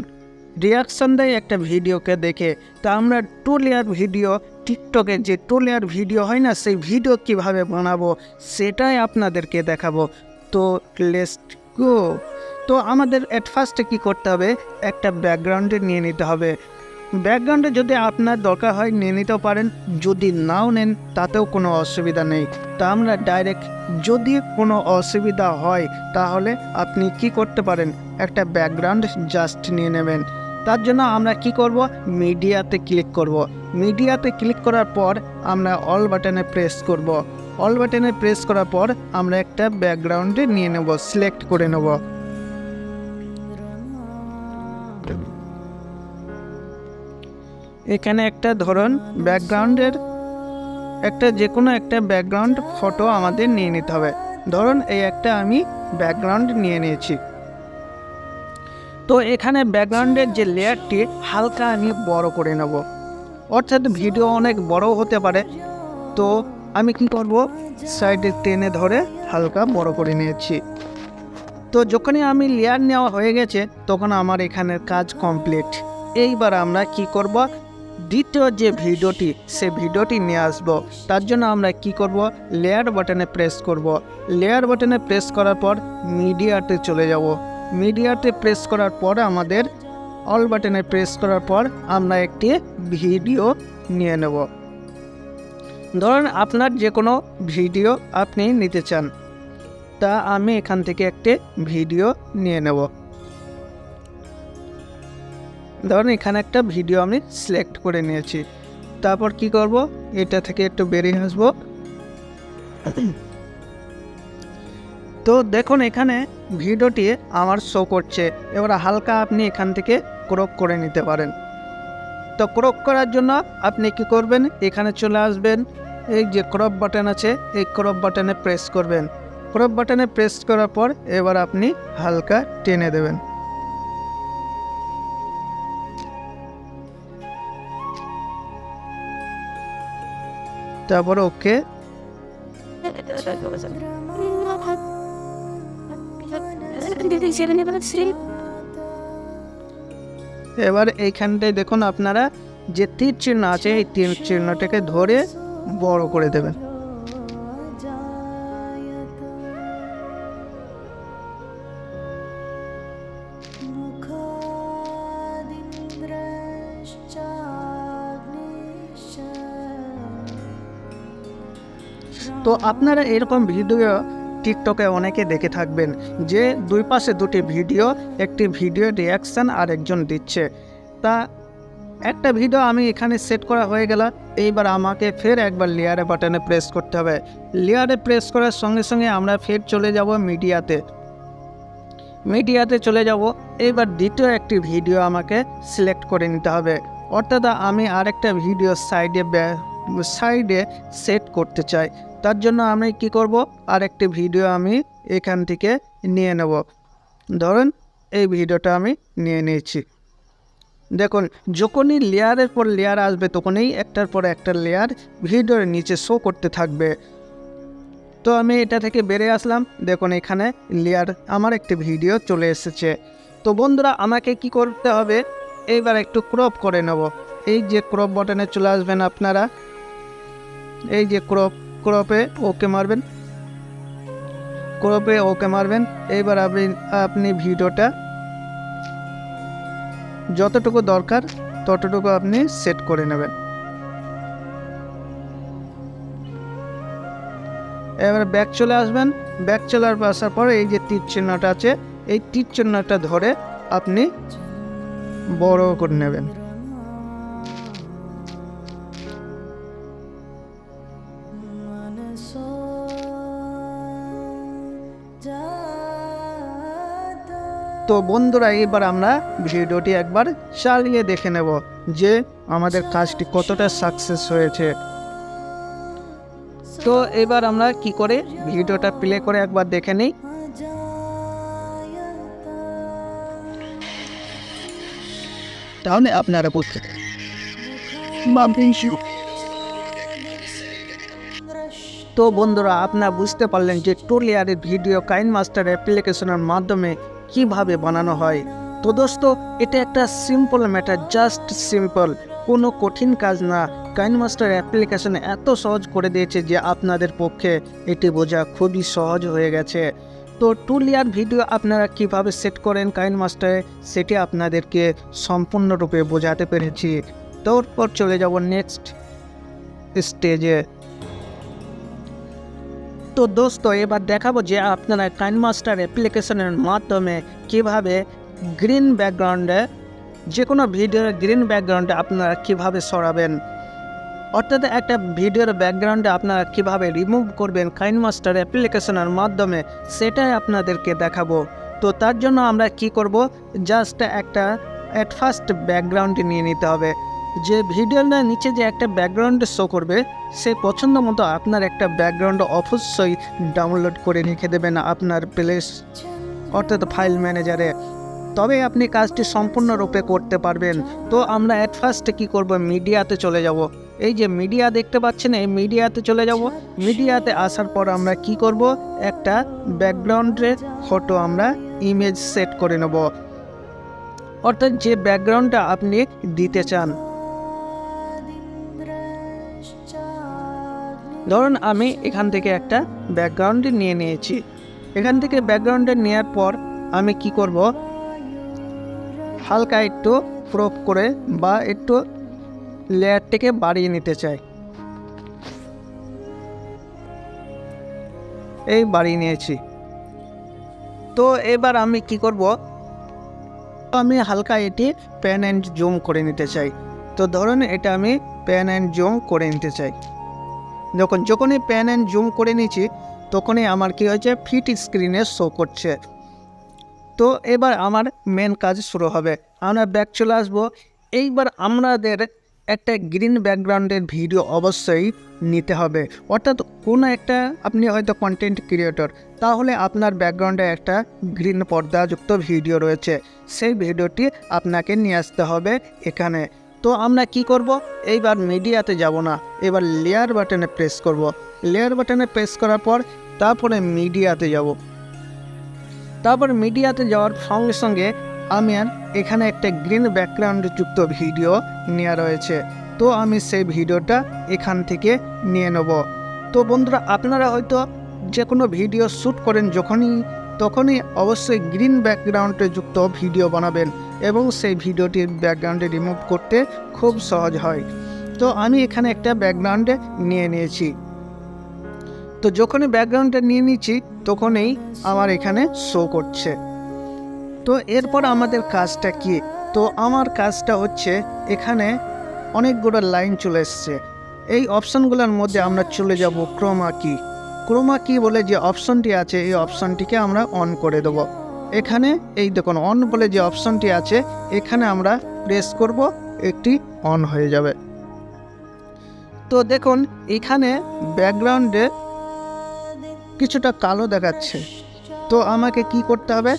রিয়াকশন দেয় একটা ভিডিওকে দেখে। তা আমরা 2 লেয়ার ভিডিও, টিকটকে যে 2 লেয়ার ভিডিও হয় না, সেই ভিডিও কিভাবে বানাবো সেটাই আপনাদেরকে দেখাবো। তো লেটস গো। তো আমাদের অ্যাট ফার্স্টে কী করতে হবে, একটা ব্যাকগ্রাউন্ডে নিয়ে নিতে হবে। ব্যাকগ্রাউন্ডে যদি আপনার দরকার হয় নিয়ে নিতেও পারেন, যদি নাও নেন তাতেও কোনো অসুবিধা নেই। তা আমরা ডাইরেক্ট, যদি কোনো অসুবিধা হয় তাহলে আপনি কি করতে পারেন, একটা ব্যাকগ্রাউন্ড জাস্ট নিয়ে নেবেন। তার জন্য আমরা কি করব, মিডিয়াতে ক্লিক করব। মিডিয়াতে ক্লিক করার পর আমরা অল বাটনে প্রেস করব। অল বাটনে প্রেস করার পর আমরা একটা ব্যাকগ্রাউন্ডে নিয়ে নেব, সিলেক্ট করে নেব। এখানে একটা ধরুন ব্যাকগ্রাউন্ডের একটা যে কোনো একটা ব্যাকগ্রাউন্ড ফটো আমাদের নিয়ে নিতে হবে। ধরুন এই একটা আমি ব্যাকগ্রাউন্ড নিয়ে নিয়েছি। তো এখানে ব্যাকগ্রাউন্ডের যে লেয়ারটি হালকা আমি বড় করে নেব, অর্থাৎ ভিডিও অনেক বড় হতে পারে। তো আমি কি করব, সাইডে টেনে ধরে হালকা বড় করে নিয়েছি। তো যখনই আমি লেয়ার নেওয়া হয়ে গেছে তখন আমার এখানের কাজ কমপ্লিট। এইবার আমরা কি করব, দ্বিতীয় যে ভিডিওটি সে ভিডিওটি নিয়ে আসব। তার জন্য আমরা কি করব, লেয়ার বাটনে প্রেস করব। লেয়ার বাটনে প্রেস করার পর মিডিয়াতে চলে যাব। মিডিয়াতে প্রেস করার পর আমাদের অল বাটনে প্রেস করার পর আমরা একটি ভিডিও নিয়ে নেব। ধরুন আপনার যে কোনো ভিডিও আপনি নিতে চান, তা আমি এখান থেকে একটি ভিডিও নিয়ে নেব। ধরুন এখানে একটা ভিডিও আমি সিলেক্ট করে নিয়েছি। তারপর কি করব, এটা থেকে একটু বেরিয়ে আসব। তো দেখুন এখানে ভিডিওটি আমার শো করছে। এবার হালকা আপনি এখান থেকে ক্রপ করে নিতে পারেন। তো ক্রপ করার জন্য আপনি কি করবেন, এখানে চলে আসবেন, এই যে ক্রপ বাটন আছে এই ক্রপ বাটনে প্রেস করবেন। ক্রপ বাটনে প্রেস করার পর এবার আপনি হালকা টেনে দেবেন। তারপর ওকে। এবার এইখানটায় দেখুন আপনারা যে তীর চিহ্ন আছে এই তীর চিহ্নটাকে ধরে বড় করে দেবেন। তো আপনারা এরকম ভিডিও টিকটকে অনেকে দেখে থাকবেন যে দুই পাশে দুটি ভিডিও, একটি ভিডিও রিয়াকশান আর একজন দিচ্ছে। তা একটা ভিডিও আমি এখানে সেট করা হয়ে গেল। এইবার আমাকে ফের একবার লেয়ারে বাটনে প্রেস করতে হবে। লেয়ারে প্রেস করার সঙ্গে সঙ্গে আমরা ফের চলে যাব মিডিয়াতে চলে যাব। এইবার দ্বিতীয় একটি ভিডিও আমাকে সিলেক্ট করে নিতে হবে, অর্থাৎ আমি আরেকটা ভিডিও সাইডে সেট করতে চাই। তার জন্য আমি কি করব, আরেকটি ভিডিও আমি এখান থেকে নিয়ে নেব। ধরুন এই ভিডিওটা আমি নিয়ে নিয়েছি। দেখুন যখনই লেয়ারের পর লেয়ার আসবে তখনই একটার পর একটা লেয়ার ভিডিওর নিচে শো করতে থাকবে। তো আমি এটা থেকে বেরিয়ে আসলাম। দেখুন এখানে লেয়ার আমার একটি ভিডিও চলে এসেছে। তো বন্ধুরা আমাকে কি করতে হবে, এইবার একটু ক্রপ করে নেব। এই যে ক্রপ বাটনে চলে আসবেন আপনারা, এই যে ক্রপে ওকে মারবেন। এইবার আপনি ভিডিওটা যতটুকু দরকার ততটুকু আপনি সেট করে নেবেন। এবার ব্যাক চলে আসবেন। ব্যাক চলে আসার পর এই যে তীর চিহ্নটা আছে এই তীর চিহ্নটা ধরে আপনি বড় করে নেবেন। তো বন্ধুরা এবার আমরা ভিডিওটি একবার চালিয়ে দেখে নেব যে আমাদের কাজটি কতটা সাকসেস হয়েছে। তো এবার আমরা কি করে ভিডিওটা প্লে করে একবার দেখে নিই। তাহলে আপনারা বুঝতে তো বন্ধুরা আপনারা বুঝতে পারলেন যে 2 লেয়ারের ভিডিও কাইনমাস্টার অ্যাপ্লিকেশনের মাধ্যমে কিভাবে বানানো হয়। তো দোস্ত এটা একটা সিম্পল ম্যাটার, জাস্ট সিম্পল, কোনো কঠিন কাজ না। কাইনমাস্টার অ্যাপ্লিকেশন এত সহজ করে দিয়েছে যে আপনাদের পক্ষে এটি বোঝা খুবই সহজ হয়ে গেছে। তো 2 লেয়ার ভিডিও আপনারা কিভাবে সেট করেন কাইনমাস্টারে সেটি আপনাদেরকে সম্পূর্ণরূপে বোঝাতে পেরেছি। তারপর চলে যাব নেক্সট স্টেজে। তো দোস্ত এবার দেখাবো যে আপনারা কাইনমাস্টার অ্যাপ্লিকেশনের মাধ্যমে কিভাবে গ্রিন ব্যাকগ্রাউন্ডে যে কোনো ভিডিওর গ্রিন ব্যাকগ্রাউন্ডে আপনারা কিভাবে সরাবেন, অর্থাৎ একটা ভিডিওর ব্যাকগ্রাউন্ডে আপনারা কিভাবে রিমুভ করবেন কাইনমাস্টার অ্যাপ্লিকেশনের মাধ্যমে সেটাই আপনাদেরকে দেখাবো। তো তার জন্য আমরা কি করব, জাস্ট একটা অ্যাট ফার্স্ট ব্যাকগ্রাউন্ড নিয়ে নিতে হবে। যে ভিডিওর নিচে যে একটা ব্যাকগ্রাউন্ড শো করবে সেই পছন্দ মতো আপনার একটা ব্যাকগ্রাউন্ড অবশ্যই ডাউনলোড করে রেখে দেবেন আপনার প্লেস অর্থাৎ ফাইল ম্যানেজারে, তবে আপনি কাজটি সম্পূর্ণরূপে করতে পারবেন। তো আমরা অ্যাট ফার্স্ট কী করব, মিডিয়াতে চলে যাব। এই যে মিডিয়া দেখতে পাচ্ছেন এই মিডিয়াতে চলে যাব। মিডিয়াতে আসার পর আমরা কি করব, একটা ব্যাকগ্রাউন্ডের ফটো আমরা ইমেজ সেট করে নেব, অর্থাৎ যে ব্যাকগ্রাউন্ডটা আপনি দিতে চান। ধরুন আমি এখান থেকে একটা ব্যাকগ্রাউন্ড নিয়ে নিয়েছি। এখান থেকে ব্যাকগ্রাউন্ডে নেওয়ার পর আমি কি করব, হালকা একটু ক্রপ করে বা একটু লেয়ারটিকে বাড়িয়ে নিতে চাই। এই বাড়িয়ে নিয়েছি। তো এবার আমি কি করব, আমি হালকা এটি প্যান অ্যান্ড জুম করে নিতে চাই। তো ধরুন এটা আমি প্যান অ্যান্ড জুম করে নিতে চাই। যখনই প্যান অ্যান্ড জুম করে নিয়েছি তখনই আমার কি হয়েছে, ফিট স্ক্রিনে শো করছে। তো এবার আমার মেন কাজ শুরু হবে। আমরা ব্যাক চলে আসবো। এইবার আমাদের একটা গ্রিন ব্যাকগ্রাউন্ডের ভিডিও অবশ্যই নিতে হবে, অর্থাৎ কোনো একটা, আপনি হয়তো কন্টেন্ট ক্রিয়েটর, তাহলে আপনার ব্যাকগ্রাউন্ডে একটা গ্রিন পর্দাযুক্ত ভিডিও রয়েছে, সেই ভিডিওটি আপনাকে নিয়ে আসতে হবে এখানে। তো আমরা কি করব, এইবার মিডিয়াতে যাব না, এবার লেয়ার বাটনে প্রেস করব। লেয়ার বাটনে প্রেস করার পর তারপরে মিডিয়াতে যাব। তারপর মিডিয়াতে যাওয়ার সঙ্গে সঙ্গে আমি এখানে একটা গ্রিন ব্যাকগ্রাউন্ড যুক্ত ভিডিও নেওয়া রয়েছে, তো আমি সেই ভিডিওটা এখান থেকে নিয়ে নেব। তো বন্ধুরা, আপনারা হয়তো যে কোনো ভিডিও শ্যুট করেন তখনই অবশ্যই গ্রিন ব্যাকগ্রাউন্ডে যুক্ত ভিডিও বানাবেন এবং সেই ভিডিওটির ব্যাকগ্রাউন্ডে রিমুভ করতে খুব সহজ হয়। তো আমি এখানে একটা ব্যাকগ্রাউন্ডে নিয়ে নিয়েছি। তো যখনই ব্যাকগ্রাউন্ডটা নিয়ে নিচ্ছি তখনই আমার এখানে শো করছে। তো এরপর আমাদের কাজটা কি? তো আমার কাজটা হচ্ছে, এখানে অনেকগুলো লাইন চলে এসছে, এই অপশানগুলোর মধ্যে আমরা চলে যাব ক্রোমা কি। ক্রোমা কি বলে যে অপশানটি আছে, এই অপশানটিকে আমরা অন করে দেব। এখানে এই দেখুন অন বলে যে অপশানটি আছে, এখানে আমরা প্রেস করব, একটি অন হয়ে যাবে। তো দেখুন এখানে ব্যাকগ্রাউন্ডে কিছুটা কালো দেখাচ্ছে। তো আমাকে কি করতে হবে,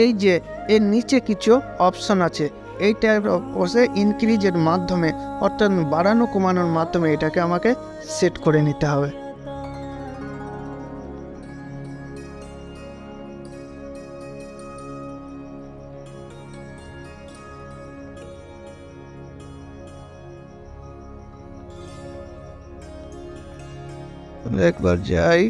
এই যে এর নিচে কিছু অপশন আছে, এইটা বসে ইনক্রিজের মাধ্যমে, অর্থাৎ বাড়ানো কমানোর মাধ্যমে এটাকে আমাকে সেট করে নিতে হবে। একবার যাই।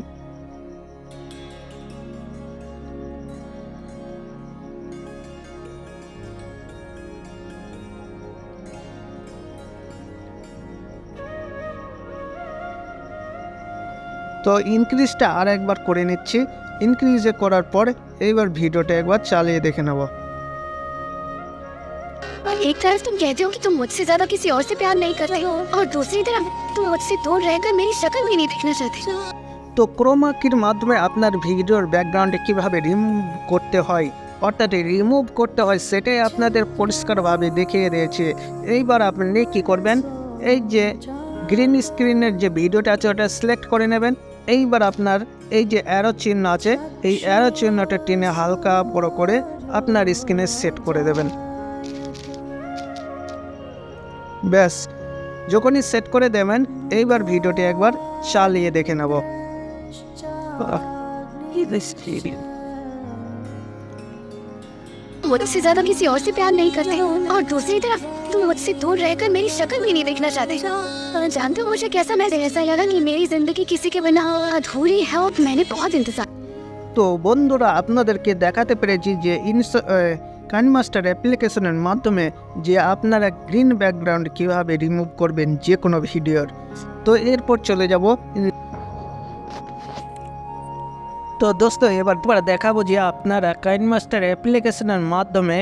তো ইনক্রিজটা আর একবার করে নিচ্ছি। ইনক্রিজে করার পর এইবার ভিডিওটা একবার চালিয়ে দেখে নেব। एक तरफ तुम कहते हो कि तुम मुझसे ज्यादा किसी और से प्यार नहीं कर रहे हो और दूसरी तरफ तुम मुझसे दूर रहकर मेरी शक्ल भी नहीं देखना चाहते। তো ক্রোমা কির মাধ্যমে আপনার ভিডিওর ব্যাকগ্রাউন্ডে কিভাবে রিমুভ করতে হয়, অর্থাৎ রিমুভ করতে হয়, সেটাই আপনাদের পরিষ্কারভাবে দেখিয়ে দিয়েছে। এইবার আপনি কি করবেন, এই যে গ্রিন স্ক্রিনের যে ভিডিওটা আছে ওটা সিলেক্ট করে নেবেন। এইবার আপনার এই যে অ্যারো চিহ্ন আছে, এই অ্যারো চিহ্নটা টেনে হালকা বড় করে আপনার স্ক্রিনে সেট করে দেবেন। ব্যাস, যখনই সেট করে দেবেন এইবার ভিডিওটি একবার চালিয়ে দেখে নেব। मुझसे ज्यादा किसी और से प्यार नहीं करते और दूसरी तरफ तुम मुझसे दूर रहकर मेरी शक्ल भी नहीं देखना चाहते। जानते हो मुझे कैसा महसूस ऐसा लगा कि मेरी जिंदगी किसी के बिना अधूरी है और मैंने बहुत इंतजार। তো বন্ধুরা, আপনাদেরকে দেখাতে পেরেছি যে কাইনমাস্টার অ্যাপ্লিকেশনের মাধ্যমে যে আপনারা গ্রিন ব্যাকগ্রাউন্ড কিভাবে রিমুভ করবেন যে কোনো ভিডিওর। তো এরপর চলে যাব। তো দোস্ত, এবার দেখাবো যে আপনারা কাইনমাস্টার অ্যাপ্লিকেশনের মাধ্যমে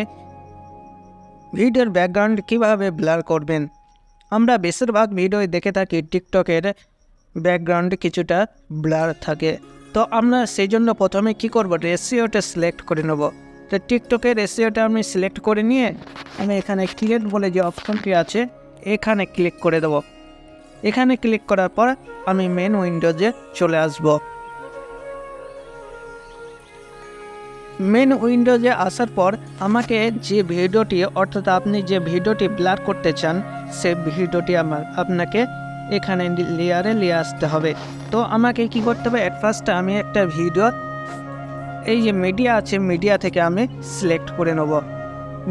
ভিডিওর ব্যাকগ্রাউন্ড কিভাবে ব্লার করবেন। আমরা বেশিরভাগ ভিডিও দেখে থাকি টিকটকের ব্যাকগ্রাউন্ড কিছুটা ব্লার থাকে। তো আমরা সেই জন্য প্রথমে কি করব, রেশিওটা সিলেক্ট করে নেব। তো টিকটকের রেশিওটা আমি সিলেক্ট করে নিয়ে আমি এখানে ক্রিয়েট বলে যে অপশনটি আছে এখানে ক্লিক করে দেব। এখানে ক্লিক করার পর আমি মেন উইন্ডোজে চলে আসব। মেন উইন্ডোজে আসার পর আমাকে যে ভিডিওটি, অর্থাৎ আপনি যে ভিডিওটি ব্লার করতে চান সেই ভিডিওটি আপনাকে এখানে লেয়ারে নিয়ে আসতে হবে। তো আমাকে কি করতে হবে, এট ফার্স্ট আমি একটা ভিডিও, এই যে মিডিয়া আছে, মিডিয়া থেকে আমি সিলেক্ট করে নেব।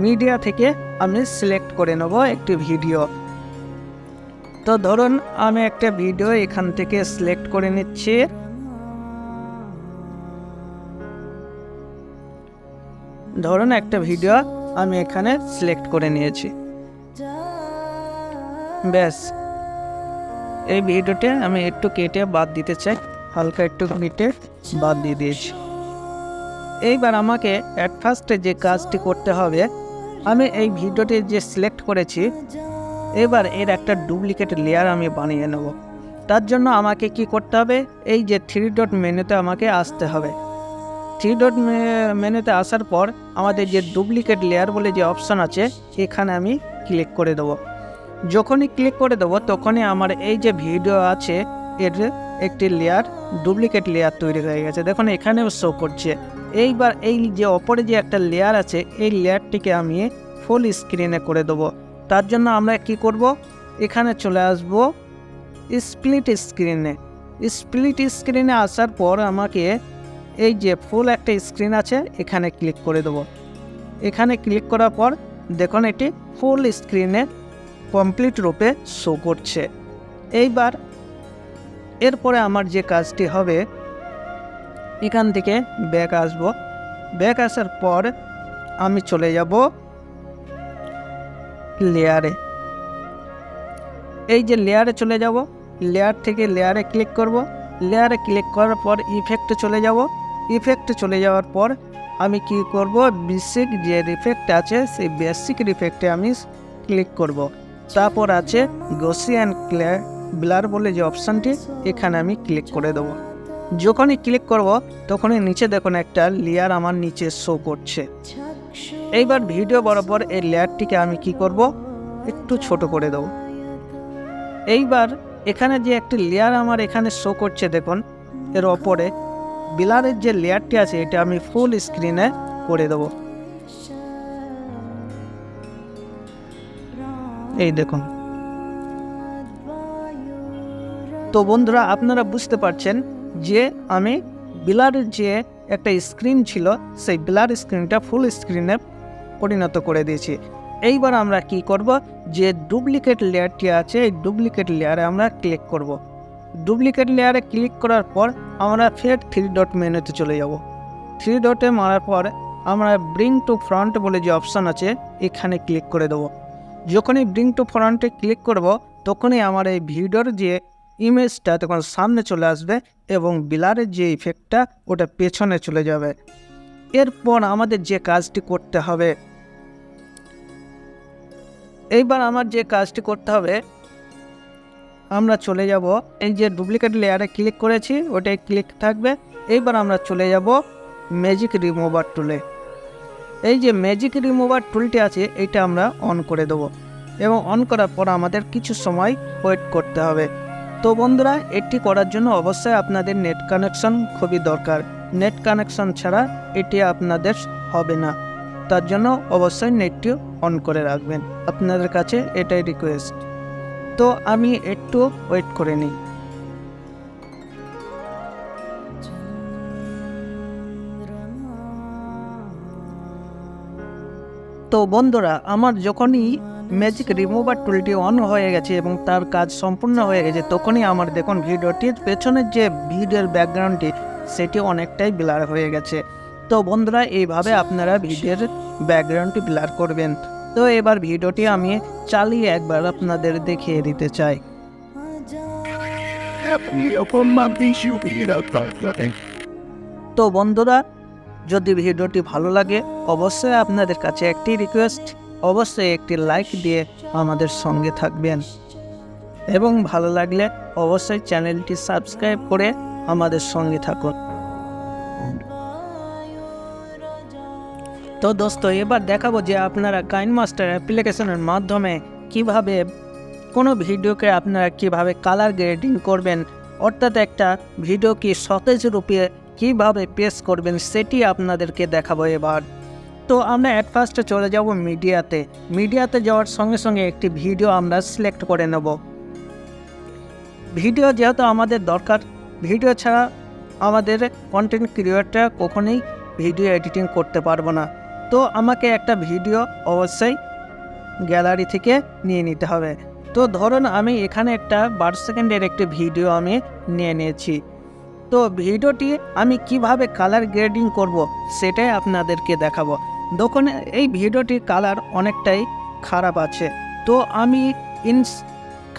মিডিয়া থেকে আমি সিলেক্ট করে নেব একটি ভিডিও। তো ধরুন আমি একটা ভিডিও এখান থেকে সিলেক্ট করে নিচ্ছি। ধরুন একটা ভিডিও আমি এখানে সিলেক্ট করে নিয়েছি। ব্যাস, এই ভিডিওতে আমি একটু কেটে বাদ দিতে চাই, হালকা একটু কেটে বাদ দিয়ে দিয়েছি। এইবার আমাকে অ্যাট ফার্স্টে যে কাজটি করতে হবে, আমি এই ভিডিওটি যে সিলেক্ট করেছি, এবার এর একটা ডুপ্লিকেট লেয়ার আমি বানিয়ে নেব। তার জন্য আমাকে কি করতে হবে, এই যে 3 ডট মেনুতে আমাকে আসতে হবে। 3 ডট মেনুতে আসার পর আমাদের যে ডুপ্লিকেট লেয়ার বলে যে অপশান আছে, এখানে আমি ক্লিক করে দেবো। যখনই ক্লিক করে দেবো তখনই আমার এই যে ভিডিও আছে এর একটি লেয়ার, ডুপ্লিকেট লেয়ার তৈরি হয়ে গেছে। দেখুন এখানেও শো করছে। এইবার এই যে ওপরে যে একটা লেয়ার আছে, এই লেয়ারটিকে আমি ফুল স্ক্রিনে করে দেবো। তার জন্য আমরা কি করব, এখানে চলে আসব স্প্লিট স্ক্রিনে। স্প্লিট স্ক্রিনে আসার পর আমাকে এই যে ফুল একটা স্ক্রিন আছে, এখানে ক্লিক করে দেবো। এখানে ক্লিক করার পর দেখুন এটি ফুল স্ক্রিনে কমপ্লিট রূপে শো করছে। এইবার এরপরে আমার যে কাজটি হবে, এখান থেকে ব্যাক আসব। ব্যাক আসার পর আমি চলে যাব লেয়ারে। এই যে লেয়ারে চলে যাব, লেয়ার থেকে লেয়ারে ক্লিক করব। লেয়ারে ক্লিক করার পর ইফেক্টে চলে যাব। ইফেক্টে চলে যাওয়ার পর আমি কি করব, বেসিক যে ইফেক্ট আছে সেই বেসিক ইফেক্টে আমি ক্লিক করব। তারপর আছে গসিয়ান ব্লার বলে যে অপশানটি, এখানে আমি ক্লিক করে দেব। যখনই ক্লিক করব তখনই নিচে দেখুন একটা লেয়ার আমার নিচে শো করছে। এইবার ভিডিও বরাবর এই লেয়ারটিকে আমি কি করব, একটু ছোট করে দেব। এইবার এখানে যে একটি লেয়ার আমার এখানে শো করছে দেখুন, এর ওপরে ব্লারের যে লেয়ারটি আছে এটা আমি ফুল স্ক্রিনে করে দেব। এই দেখুন। তো বন্ধুরা আপনারা বুঝতে পারছেন যে আমি ব্লারের যে একটা স্ক্রিন ছিল সেই ব্লার স্ক্রিনটা ফুল স্ক্রিনে পরিণত করে দিয়েছি। এইবার আমরা কি করব, যে ডুপ্লিকেট লেয়ারটি আছে এই ডুপ্লিকেট লেয়ারে আমরা ক্লিক করব। ডুপ্লিকেট লেয়ারে ক্লিক করার পর আমরা ফের 3 ডট মেনুতে চলে যাব। 3 ডটে মারার পর আমরা ব্রিং টু ফ্রন্ট বলে যে অপশান আছে, এখানে ক্লিক করে দেবো। যখনই ব্রিং টু ফ্রন্টে ক্লিক করব তখনই আমার এই ভিডিওর যে ইমেজটা তখন সামনে চলে আসবে এবং ব্লারের যে ইফেক্টটা ওটা পেছনে চলে যাবে। এরপর আমাদের যে কাজটি করতে হবে, এইবার আমার যে কাজটি করতে হবে, আমরা চলে যাব এই যে ডুপ্লিকেট লেয়ারে ক্লিক করেছি ওটাই ক্লিক থাকবে। এইবার আমরা চলে যাব ম্যাজিক রিমুভার টুলে। এই যে ম্যাজিক রিমুভার টুলটি আছে এটা আমরা অন করে দেব এবং অন করার পর আমাদের কিছু সময় ওয়েট করতে হবে। তো বন্ধুরা, এটি করার জন্য অবশ্যই আপনাদের নেট কানেকশন খুবই দরকার। নেট কানেকশন ছাড়া এটি আপনাদের হবে না। তার জন্য অবশ্যই নেটটি অন করে রাখবেন, আপনাদের কাছে এটাই রিকোয়েস্ট। তো আমি একটু ওয়েট করে নিই। তো বন্ধুরা, আমার যখনই ম্যাজিক রিমুভার টুলটি অন হয়ে গেছে এবং তার কাজ সম্পূর্ণ হয়ে গেছে, তখনই আমার দেখুন ভিডিওটির পেছনের যে ভিডিওর ব্যাকগ্রাউন্ডটি সেটি অনেকটাই ব্লার হয়ে গেছে। তো বন্ধুরা, এইভাবে আপনারা ভিডিওর ব্যাকগ্রাউন্ডটি ব্লার করবেন। তো এবার ভিডিওটি আমি চালিয়ে একবার আপনাদের দেখিয়ে দিতে চাই। তো বন্ধুরা, যদি ভিডিওটি ভালো লাগে অবশ্যই আপনাদের কাছে একটি রিকোয়েস্ট, অবশ্যই একটি লাইক দিয়ে আমাদের সঙ্গে থাকবেন এবং ভালো লাগলে অবশ্যই চ্যানেলটি সাবস্ক্রাইব করে আমাদের সঙ্গে থাকুন। তো দোস্ত, এবার দেখাবো যে আপনারা কাইনমাস্টার অ্যাপ্লিকেশনের মাধ্যমে কিভাবে কোনো ভিডিওকে আপনারা কিভাবে কালার গ্রেডিং করবেন, অর্থাৎ একটা ভিডিওকে সতেজ রূপে কীভাবে পেশ করবেন সেটি আপনাদেরকে দেখাবো এবার। তো আমরা অ্যাট ফার্স্টে চলে যাব মিডিয়াতে। মিডিয়াতে যাওয়ার সঙ্গে সঙ্গে একটি ভিডিও আমরা সিলেক্ট করে নেব। ভিডিও যেহেতু আমাদের দরকার, ভিডিও ছাড়া আমাদের কন্টেন্ট ক্রিয়েটর কখনোই ভিডিও এডিটিং করতে পারবো না। তো আমাকে একটা ভিডিও অবশ্যই গ্যালারি থেকে নিয়ে নিতে হবে। তো ধরুন আমি এখানে একটা 12 সেকেন্ডের একটি ভিডিও আমি নিয়ে নিয়েছি। তো ভিডিওটি আমি কিভাবে কালার গ্রেডিং করব সেটাই আপনাদেরকে দেখাবো। দেখুন এই ভিডিওটির কালার অনেকটাই খারাপ আছে। তো আমি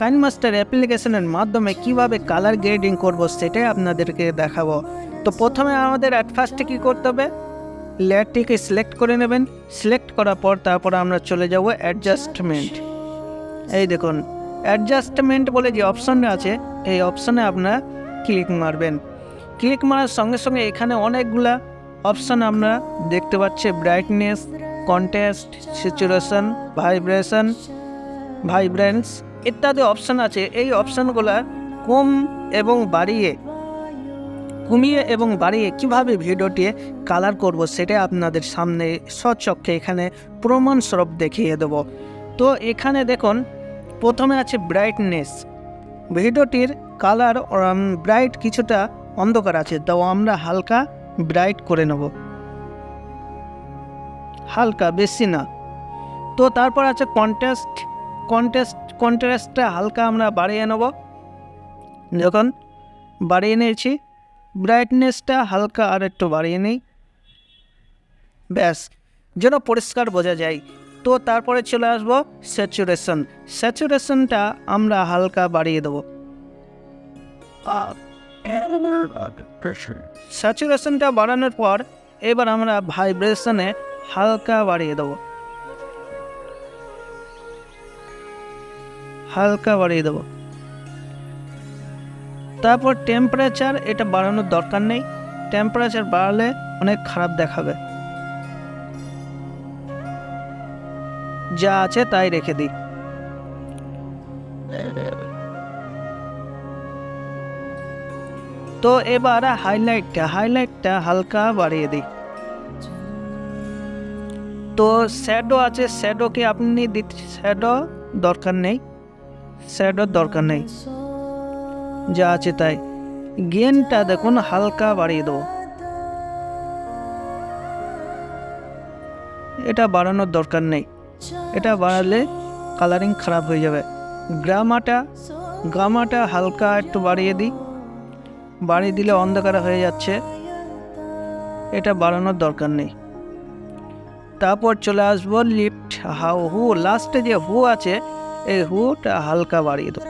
কাইনমাস্টার অ্যাপ্লিকেশনের মাধ্যমে কিভাবে কালার গ্রেডিং করব সেটাই আপনাদেরকে দেখাবো। তো প্রথমে আমাদের অ্যাট ফার্স্টে কী করতে হবে, লেয়ারটিকে সিলেক্ট করে নেবেন। সিলেক্ট করার পর তারপর আমরা চলে যাব অ্যাডজাস্টমেন্ট। এই দেখুন অ্যাডজাস্টমেন্ট বলে যে অপশানটা আছে, এই অপশানে আপনারা ক্লিক মারবেন। ক্লিক মারার সঙ্গে সঙ্গে এখানে অনেকগুলা অপশান আমরা দেখতে পাচ্ছি, ব্রাইটনেস, কন্ট্রাস্ট, স্যাচুরেশন, ভাইব্রেন্স ইত্যাদি অপশান আছে। এই অপশানগুলো কমিয়ে এবং বাড়িয়ে কিভাবে ভিডিওটি কালার করব সেটা আপনাদের সামনে স্বচক্ষে এখানে প্রমাণস্বরূপ দেখিয়ে দেব। তো এখানে দেখুন প্রথমে আছে ব্রাইটনেস। ভিডিওটির কালার ব্রাইট কিছুটা অন্ধকার আছে, তো আমরা হালকা ব্রাইট করে নেব, হালকা, বেশি না। তো তারপর আছে কন্ট্রাস্টটা হালকা আমরা বাড়িয়ে নেব। যখন বাড়িয়ে নিয়েছি, ব্রাইটনেসটা হালকা আর একটু বাড়িয়ে নিই, ব্যাস, যেন পরিষ্কার বোঝা যায়। তো তারপরে চলে আসবো স্যাচুরেশনটা আমরা হালকা বাড়িয়ে দেবো। স্যাচুরেশনটা বাড়ানোর পর এবার আমরা ভাইব্রেশনে হালকা বাড়িয়ে দেবো, তারপর টেম্পারেচার এটা বাড়ানোর দরকার নেই, টেম্পারেচার বাড়ালে অনেক খারাপ দেখাবে, যা আছে তাই রেখে দিই। তো এবার হাইলাইটটা হালকা বাড়িয়ে দিই। তো শ্যাডো আছে, শ্যাডোকে আপনি শ্যাডোর দরকার নেই, যা আছে তাই। গেনটা দেখুন হালকা বাড়িয়ে দেবো, এটা বাড়ানোর দরকার নেই, এটা বাড়ালে কালারিং খারাপ হয়ে যাবে। গামাটা হালকা একটু বাড়িয়ে দিই, বাড়িয়ে দিলে অন্ধকার হয়ে যাচ্ছে, এটা বাড়ানোর দরকার নেই। তারপর চলে আসবো লিফট, হু, লাস্টে যে হু আছে এই হুটা হালকা বাড়িয়ে দেবো।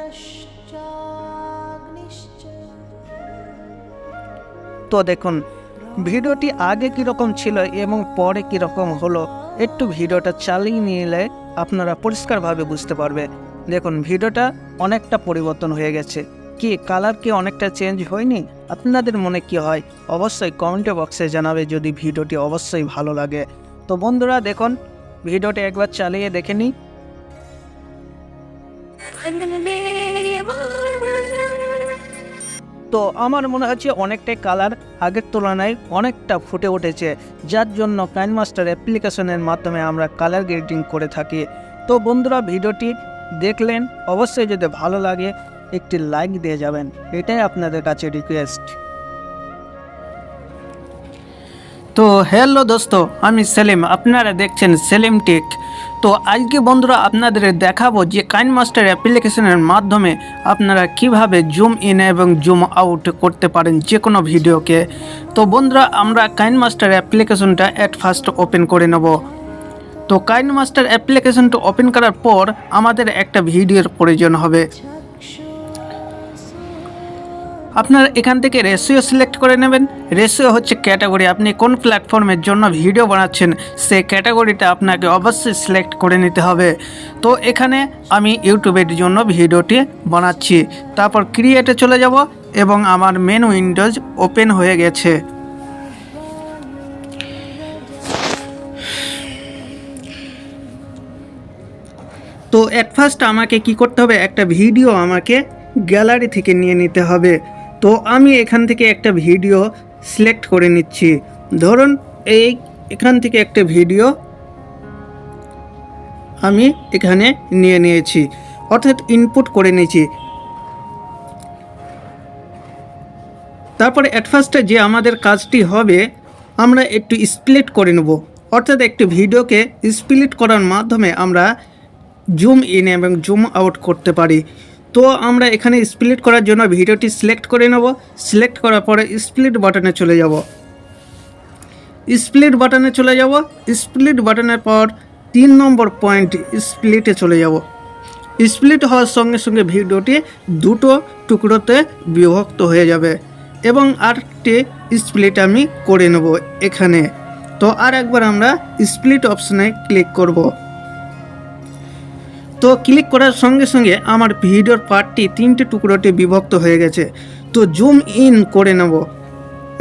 তো দেখুন ভিডিওটি আগে কীরকম ছিল এবং পরে কীরকম হলো, একটু ভিডিওটা চালিয়ে নিলে আপনারা পরিষ্কারভাবে বুঝতে পারবে। দেখুন ভিডিওটা অনেকটা পরিবর্তন হয়ে গেছে। কি কালার কি অনেকটা চেঞ্জ হয়নি? আপনাদের মনে কি হয় অবশ্যই কমেন্ট বক্সে জানাবে, যদি ভিডিওটি অবশ্যই ভালো লাগে। তো বন্ধুরা দেখুন ভিডিওটি একবার চালিয়ে দেখে নিই। তো আমার মনে হচ্ছে অনেকটাই কালার আগের তুলনায় অনেকটা ফুটে উঠেছে, যার জন্য কাইনমাস্টার অ্যাপ্লিকেশনের মাধ্যমে আমরা কালার গ্রেডিং করে থাকি। তো বন্ধুরা ভিডিওটি দেখলেন, অবশ্যই যদি ভালো লাগে একটি লাইক দিয়ে যাবেন, এটাই আপনাদের কাছে রিকোয়েস্ট। তো হ্যালো দোস্ত, আমি সেলিম, আপনারা দেখছেন সেলিম টেক। তো আজকে বন্ধুরা আপনাদের দেখাবো যে কাইনমাস্টার অ্যাপ্লিকেশনের মাধ্যমে আপনারা কিভাবে জুম ইন এবং জুম আউট করতে পারেন যে কোনো ভিডিওকে। তো বন্ধুরা আমরা কাইনমাস্টার অ্যাপ্লিকেশনটা অ্যাট ফার্স্ট ওপেন করে নেব। তো কাইনমাস্টার অ্যাপ্লিকেশনটা ওপেন করার পর আমাদের একটা ভিডিওর প্রয়োজন হবে। আপনারা এখান থেকে রেশিও সিলেক্ট করে নেবেন। রেশিও হচ্ছে ক্যাটাগরি, আপনি কোন প্ল্যাটফর্মের জন্য ভিডিও বানাচ্ছেন সেই ক্যাটাগরিটা আপনাকে অবশ্যই সিলেক্ট করে নিতে হবে। তো এখানে আমি ইউটিউবের জন্য ভিডিওটি বানাচ্ছি। তারপর ক্রিয়েটে চলে যাব এবং আমার মেন উইন্ডোজ ওপেন হয়ে গেছে। তো অ্যাট ফার্স্ট আমাকে কি করতে হবে, একটা ভিডিও আমাকে গ্যালারি থেকে নিয়ে নিতে হবে। তো আমি এখান থেকে একটা ভিডিও সিলেক্ট করে নিচ্ছি। ধরুন এখান থেকে একটা ভিডিও আমি এখানে নিয়ে নিয়েছি, অর্থাৎ ইনপুট করে নিয়েছি। তারপরে অ্যাট ফার্স্টে যে আমাদের কাজটি হবে, আমরা একটু স্প্লিট করে নেব, অর্থাৎ একটি ভিডিওকে স্প্লিট করার মাধ্যমে আমরা জুম ইন এবং জুম আউট করতে পারি। তো আমরা এখানে স্প্লিট করার জন্য ভিডিওটি সিলেক্ট করে নেব। সিলেক্ট করার পরে স্প্লিট বাটনে চলে যাব। স্প্লিট বাটনে চলে যাব। স্প্লিট বাটনের পর 3 নম্বর পয়েন্ট স্প্লিটে চলে যাব। স্প্লিট হওয়ার সঙ্গে সঙ্গে ভিডিওটি দুটো টুকরোতে বিভক্ত হয়ে যাবে এবং আরেকটি স্প্লিট আমি করে নেব এখানে। তো আর একবার আমরা স্প্লিট অপশনে ক্লিক করব। তো ক্লিক করার সঙ্গে সঙ্গে আমার ভিডিওর পার্টটি 3টে টুকরোতে বিভক্ত হয়ে গেছে। তো জুম ইন করে নেব।